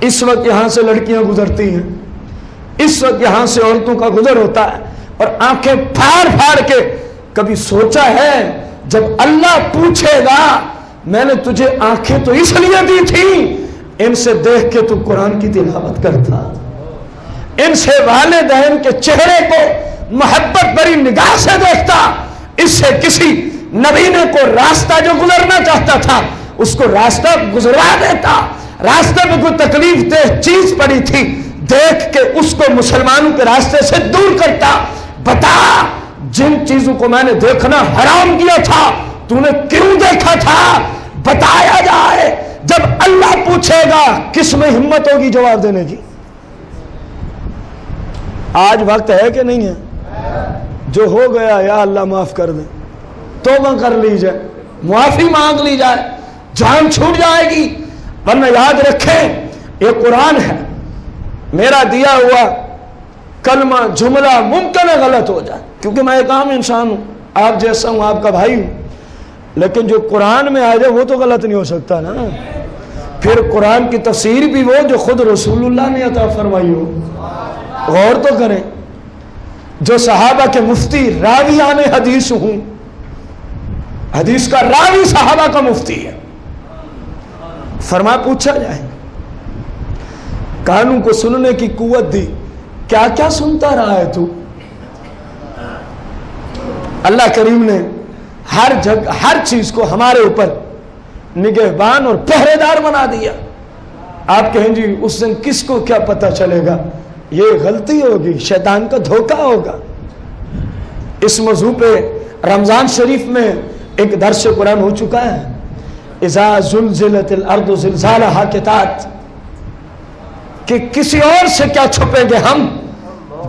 اس وقت یہاں سے لڑکیاں گزرتی ہیں، اس وقت یہاں سے عورتوں کا گزر ہوتا ہے، اور آنکھیں پھاڑ پھاڑ کے کبھی سوچا ہے جب اللہ پوچھے گا میں نے تجھے آنکھیں تو اس لیے دی تھی ان سے دیکھ کے تو قرآن کی تلاوت کرتا، ان سے والدین کے چہرے کو محبت بری نگاہ سے دیکھتا، اس سے کسی نبی نے کو راستہ جو گزرنا چاہتا تھا اس کو راستہ گزروا دیتا، راستے میں کوئی تکلیف دہ چیز پڑی تھی دیکھ کے اس کو مسلمانوں کے راستے سے دور کرتا۔ بتا جن چیزوں کو میں نے دیکھنا حرام کیا تھا تو نے کیوں دیکھا تھا؟ بتایا جائے۔ جب اللہ پوچھے گا کس میں ہمت ہوگی جواب دینے کی؟ آج وقت ہے کہ نہیں ہے؟ جو ہو گیا یا اللہ معاف کر دے، توبہ کر لی جائے، معافی مانگ لی جائے، جان چھوٹ جائے گی۔ ورنہ یاد رکھیں یہ قرآن ہے، میرا دیا ہوا کلمہ جملہ ممکن ہے غلط ہو جائے، کیونکہ میں ایک عام انسان ہوں، آپ جیسا ہوں، آپ کا بھائی ہوں، لیکن جو قرآن میں آ جائے وہ تو غلط نہیں ہو سکتا نا۔ پھر قرآن کی تفسیر بھی وہ جو خود رسول اللہ نے عطا فرمائی ہو، غور تو کریں۔ جو صحابہ کے مفتی راویان حدیث ہوں، حدیث کا راوی صحابہ کا مفتی ہے، فرما پوچھا جائے، کانوں کو سننے کی قوت دی، کیا کیا سنتا رہا ہے تو؟ اللہ کریم نے ہر جگہ ہر چیز کو ہمارے اوپر نگہبان اور پہرے دار بنا دیا. آپ کہیں جی اس دن کس کو کیا پتہ چلے گا؟ یہ غلطی ہوگی، شیطان کا دھوکہ ہوگا. اس موضوع پہ رمضان شریف میں ایک درس قرآن ہو چکا ہے. اذا زلزلت الارض زلزالها کے تحت کہ کسی اور سے کیا چھپیں گے ہم،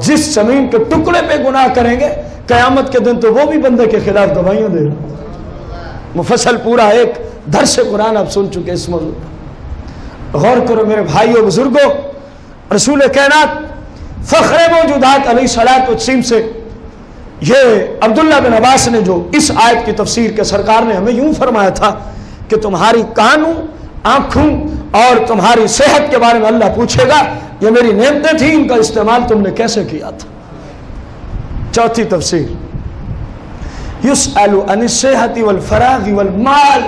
جس زمین کے ٹکڑے پہ گناہ کریں گے قیامت کے دن تو وہ بھی بندے کے خلاف گواہیاں دے گا. مفصل پورا ایک درس قرآن آپ سن چکے اس موضوع پر. غور کرو میرے بھائیوں بزرگوں، رسول کائنات فخر موجودات علیہ الصلوۃ والتسلیم سے یہ عبداللہ بن عباس نے جو اس آیت کی تفسیر کے سرکار نے ہمیں یوں فرمایا تھا کہ تمہاری کانوں، آنکھوں اور تمہاری صحت کے بارے میں اللہ پوچھے گا یہ میری نعمتیں تھیں، ان کا استعمال تم نے کیسے کیا تھا. چوتھی تفسیر یسأل عن الصحۃ والفراغ والمال،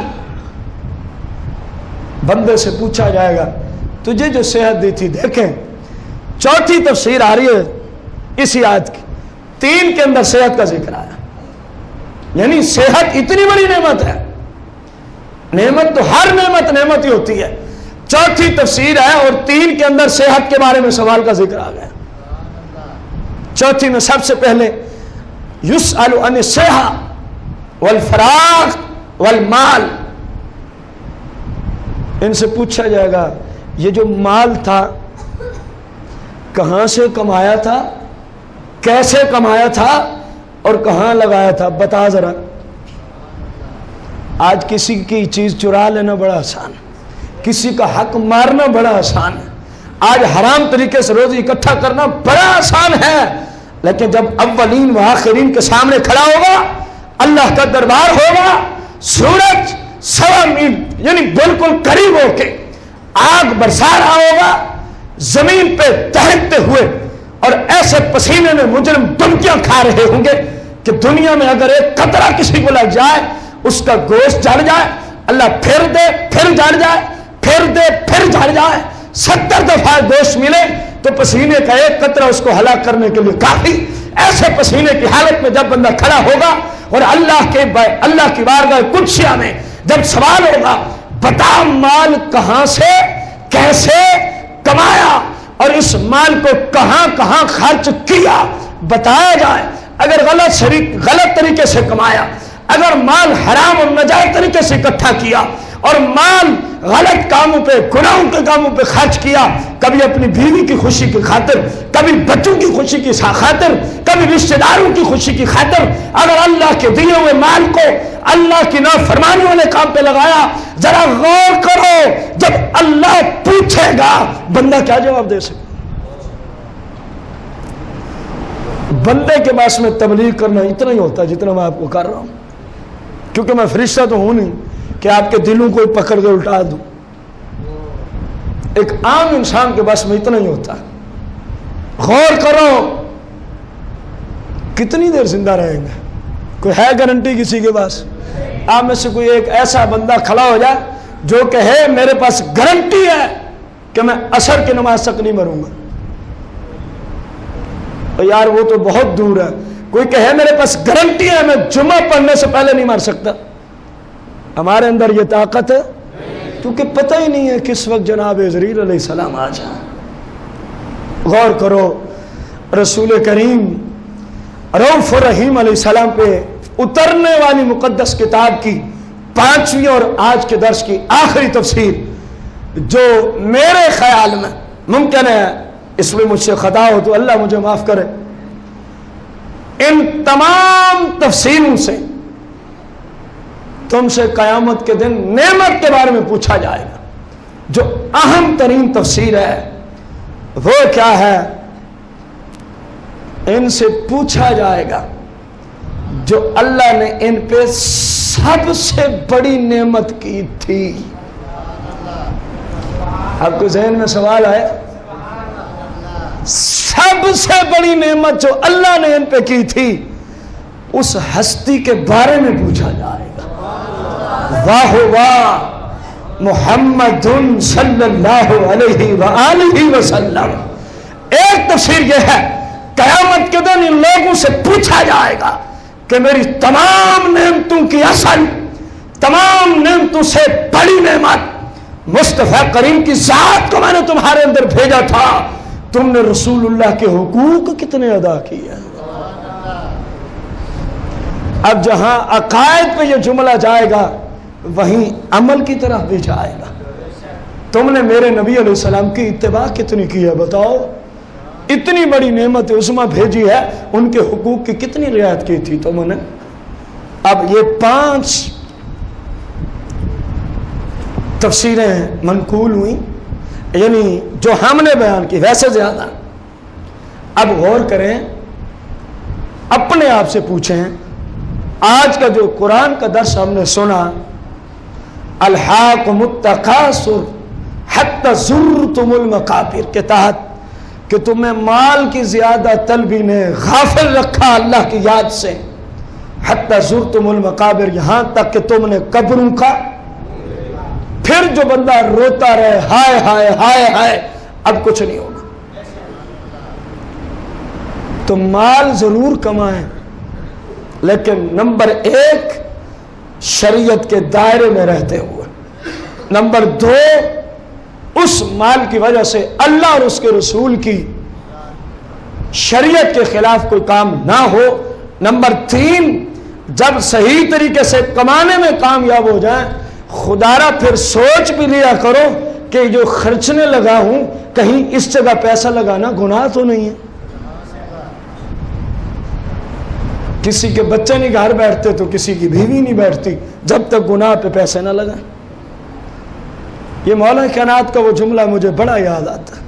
بندے سے پوچھا جائے گا تجھے جو صحت دی تھی. دیکھیں چوتھی تفسیر آ رہی ہے اسی آیت کی، 3 کے اندر صحت کا ذکر آیا. یعنی صحت اتنی بڑی نعمت ہے، نعمت تو ہر نعمت نعمت ہی ہوتی ہے. چوتھی تفسیر ہے اور 3 کے اندر صحت کے بارے میں سوال کا ذکر آ گیا. چوتھی میں سب سے پہلے یسأل عن الصحۃ والفراغ والمال، ان سے پوچھا جائے گا یہ جو مال تھا کہاں سے کمایا تھا، کیسے کمایا تھا اور کہاں لگایا تھا، بتا ذرا. آج کسی کی چیز چرا لینا بڑا آسان ہے، کسی کا حق مارنا بڑا آسان ہے، آج حرام طریقے سے روزی اکٹھا کرنا بڑا آسان ہے. لیکن جب اولین و آخرین کے سامنے کھڑا ہوگا، اللہ کا دربار ہوگا، سورج 1.25 میل یعنی بالکل قریب ہو کے آگ برسا رہا ہوگا، زمین پہ دہکتے ہوئے اور ایسے پسینے میں مجرم ڈبکیاں کھا رہے ہوں گے کہ دنیا میں اگر ایک قطرہ کسی کو لگ جائے اس کا گوشت جل جائے، اللہ پھر دے پھر جل جائے، پھر دے پھر جل جائے، 70 دفعہ گوشت ملے تو پسینے کا ایک قطرہ اس کو ہلاک کرنے کے لیے کافی. ایسے پسینے کی حالت میں جب بندہ کھڑا ہوگا اور اللہ کی بارگاہ قدسیہ میں جب سوال ہوگا بتا مال کہاں سے کیسے کمایا اور اس مال کو کہاں کہاں خرچ کیا، بتایا جائے. اگر غلط طریقے سے کمایا، اگر مال حرام اور ناجائز طریقے سے اکٹھا کیا اور مال غلط کاموں پہ گناہوں کے کاموں پہ خرچ کیا، کبھی اپنی بیوی کی خوشی کی خاطر، کبھی بچوں کی خوشی کی خاطر، کبھی رشتہ داروں کی خوشی کی خاطر، اگر اللہ کے دیے ہوئے مال کو اللہ کی نافرمانی والے کام پہ لگایا، ذرا غور کرو جب اللہ پوچھے گا بندہ کیا جواب دے سکے. بندے کے پاس میں تبلیغ کرنا اتنا ہی ہوتا ہے جتنا میں آپ کو کر رہا ہوں، کیونکہ میں فرشتہ تو ہوں نہیں کہ آپ کے دلوں کو پکڑ کے الٹا دوں. ایک عام انسان کے پاس میں اتنا ہی ہوتا ہے. غور کرو کتنی دیر زندہ رہیں گے، کوئی ہے گارنٹی کسی کے پاس؟ آپ میں سے کوئی ایک ایسا بندہ کھڑا ہو جائے جو کہے میرے پاس گارنٹی ہے کہ میں عصر کی نماز تک نہیں مروں گا. یار وہ تو بہت دور ہے. کوئی کہے میرے پاس گارنٹی ہے میں جمعہ پڑھنے سے پہلے نہیں مر سکتا. ہمارے اندر یہ طاقت ہے کیونکہ پتہ ہی نہیں ہے کس وقت جناب عزرائیل علیہ السلام آ جائے. غور کرو رسول کریم رؤوف الرحیم علیہ السلام پہ اترنے والی مقدس کتاب کی 5ویں اور آج کے درس کی آخری تفسیر جو میرے خیال میں ممکن ہے، اس میں مجھ سے خطا ہو تو اللہ مجھے معاف کرے، ان تمام تفسیروں سے تم سے قیامت کے دن نعمت کے بارے میں پوچھا جائے گا. جو اہم ترین تفسیر ہے وہ کیا ہے؟ ان سے پوچھا جائے گا جو اللہ نے ان پہ سب سے بڑی نعمت کی تھی. آپ کو ذہن میں سوال آیا؟ سب سے بڑی نعمت جو اللہ نے ان پہ کی تھی اس ہستی کے بارے میں پوچھا جائے گا. واہ واہ محمد صلی اللہ علیہ وآلہ وسلم. ایک تفسیر یہ ہے قیامت کے دن ان لوگوں سے پوچھا جائے گا کہ میری تمام نعمتوں کی اصل، تمام نعمتوں سے بڑی نعمت مصطفیٰ کریم کی ذات کو میں نے تمہارے اندر بھیجا تھا، تم نے رسول اللہ کے حقوق کتنے ادا کیے۔ اب جہاں عقائد پہ یہ جملہ جائے گا وہیں عمل کی طرف بھی جائے گا۔ تم نے میرے نبی علیہ السلام کی اتباع کتنی کی ہے بتاؤ؟ اتنی بڑی نعمت عظمیٰ بھیجی ہے، ان کے حقوق کی کتنی رعایت کی تھی تم نے؟ اب یہ 5 تفسیریں منقول ہوئی، یعنی جو ہم نے بیان کی ویسے زیادہ۔ اب غور کریں، اپنے آپ سے پوچھیں، آج کا جو قرآن کا درس ہم نے سنا، الحاکم التکاثر حتی زرتم المقابر کے تحت، کہ تمہیں مال کی زیادہ طلبی نے غافل رکھا اللہ کی یاد سے، حتی زرتم المقابر، یہاں تک کہ تم نے قبروں کا، پھر جو بندہ روتا رہے ہائے ہائے ہائے ہائے اب کچھ نہیں ہوگا۔ تو مال ضرور کمائیں، لیکن نمبر 1 شریعت کے دائرے میں رہتے ہوئے، نمبر 2 اس مال کی وجہ سے اللہ اور اس کے رسول کی شریعت کے خلاف کوئی کام نہ ہو، نمبر 3 جب صحیح طریقے سے کمانے میں کامیاب ہو جائیں، خدارہ پھر سوچ بھی لیا کرو کہ جو خرچنے لگا ہوں کہیں اس جگہ پیسہ لگانا گناہ تو نہیں ہے۔ کسی کے بچے نہیں گھر بیٹھتے تو کسی کی بیوی نہیں بیٹھتی جب تک گناہ پہ پیسے نہ لگائیں۔ یہ مولا کائنات کا وہ جملہ مجھے بڑا یاد آتا ہے،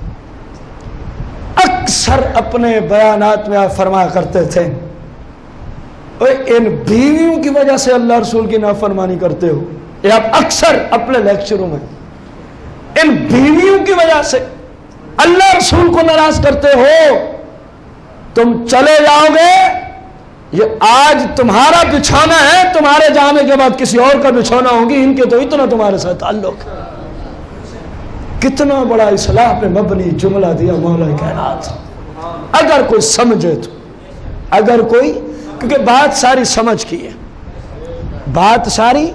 اکثر اپنے بیانات میں آپ فرمایا کرتے تھے، ان بیویوں کی وجہ سے اللہ رسول کی نافرمانی کرتے ہو۔ یہ آپ اکثر اپنے لیکچروں میں ان بیویوں کی وجہ سے اللہ رسول کو ناراض کرتے ہو، تم چلے جاؤ گے، یہ آج تمہارا بچھونا ہے، تمہارے جانے کے بعد کسی اور کا بچھونا ہوگی، ان کے تو اتنا تمہارے ساتھ تعلق ہے۔ کتنا بڑا اصلاح پہ مبنی جملہ دیا مولا کائنات، اگر کوئی سمجھے تو، اگر کوئی، کیونکہ بات ساری سمجھ کی ہے، بات ساری۔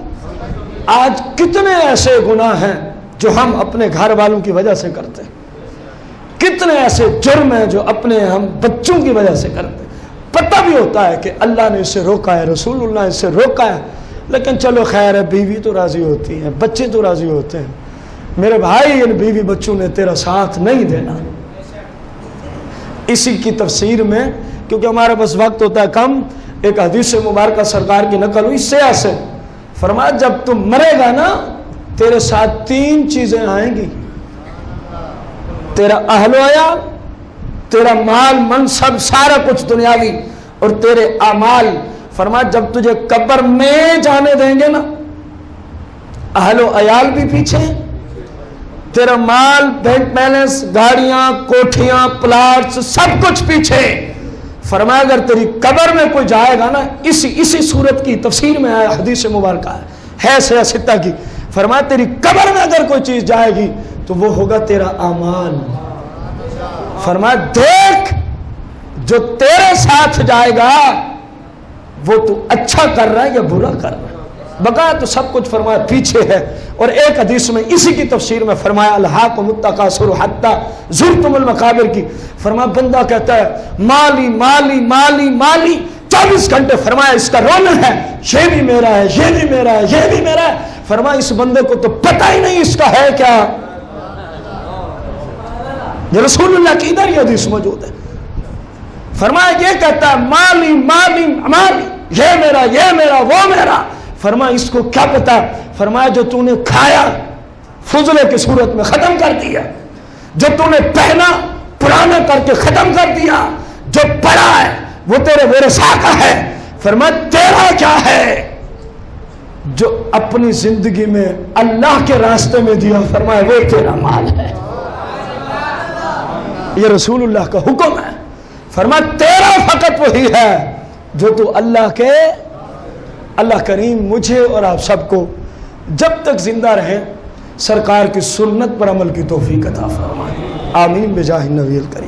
آج کتنے ایسے گناہ ہیں جو ہم اپنے گھر والوں کی وجہ سے کرتے ہیں، کتنے ایسے جرم ہیں جو اپنے ہم بچوں کی وجہ سے کرتے ہیں، پتہ بھی ہوتا ہے کہ اللہ نے اسے روکا ہے، رسول اللہ نے اسے روکا ہے، لیکن چلو خیر ہے، بیوی تو راضی ہوتی ہے، بچے تو راضی ہوتے ہیں، میرے بھائی ان بیوی بچوں نے تیرا ساتھ نہیں دینا۔ اسی کی تفسیر میں، کیونکہ ہمارا بس وقت ہوتا ہے کم، ایک حدیث مبارکہ سرکار کی نقل ہوئی سیاح سے، فرمایا جب تم مرے گا نا تیرے ساتھ 3 چیزیں آئیں گی، تیرا اہل و عیال، تیرا مال منصب سارا کچھ دنیاوی، اور تیرے اعمال۔ فرمایا جب تجھے قبر میں جانے دیں گے نا، اہل و عیال بھی پیچھے، تیرا مال، بینک بیلنس، گاڑیاں، کوٹھیاں، پلاٹس، سب کچھ پیچھے۔ فرمایا اگر تیری قبر میں کوئی جائے گا نا، اسی صورت کی تفسیر میں آیا، حدیث مبارکہ ہے سیاستہ کی، فرمایا تیری قبر میں اگر کوئی چیز جائے گی تو وہ ہوگا تیرا اعمال۔ فرمایا دیکھ جو تیرے ساتھ جائے گا وہ تو اچھا کر رہا ہے یا برا کر رہا ہے، بقا تو سب کچھ فرمایا پیچھے ہے۔ اور ایک حدیث میں اسی کی تفسیر میں فرمایا الحاکم التکاثر حتی زرتم المقابر کی، فرمایا بندہ کہتا ہے مالی مالی مالی مالی 24 گھنٹے، فرمایا اس کا رونا ہے، یہ بھی میرا ہے، یہ بھی میرا ہے، یہ بھی میرا ہے۔ فرمایا اس بندے کو تو پتہ ہی نہیں اس کا ہے کیا۔ یہ رسول اللہ کی ادھر یہ حدیث موجود ہے۔ فرمایا یہ کہتا ہے مالی مالی مالی، یہ میرا، یہ میرا، وہ میرا۔ فرمایا اس کو کیا پتا، فرمایا جو تو نے کھایا فضلے کی صورت میں ختم کر دیا، جو تو نے پہنا پرانا کر کے ختم کر دیا، جو پڑا ہے وہ تیرے ورثہ کا ہے۔ فرمایا تیرا کیا ہے، جو اپنی زندگی میں اللہ کے راستے میں دیا، فرمایا وہ تیرا مال ہے۔ یہ رسول اللہ کا حکم ہے۔ فرمایا تیرا فقط وہی ہے جو تو اللہ کریم مجھے اور آپ سب کو جب تک زندہ رہیں سرکار کی سنت پر عمل کی توفیق عطا فرمائے، آمین بجاہ النبی الکریم۔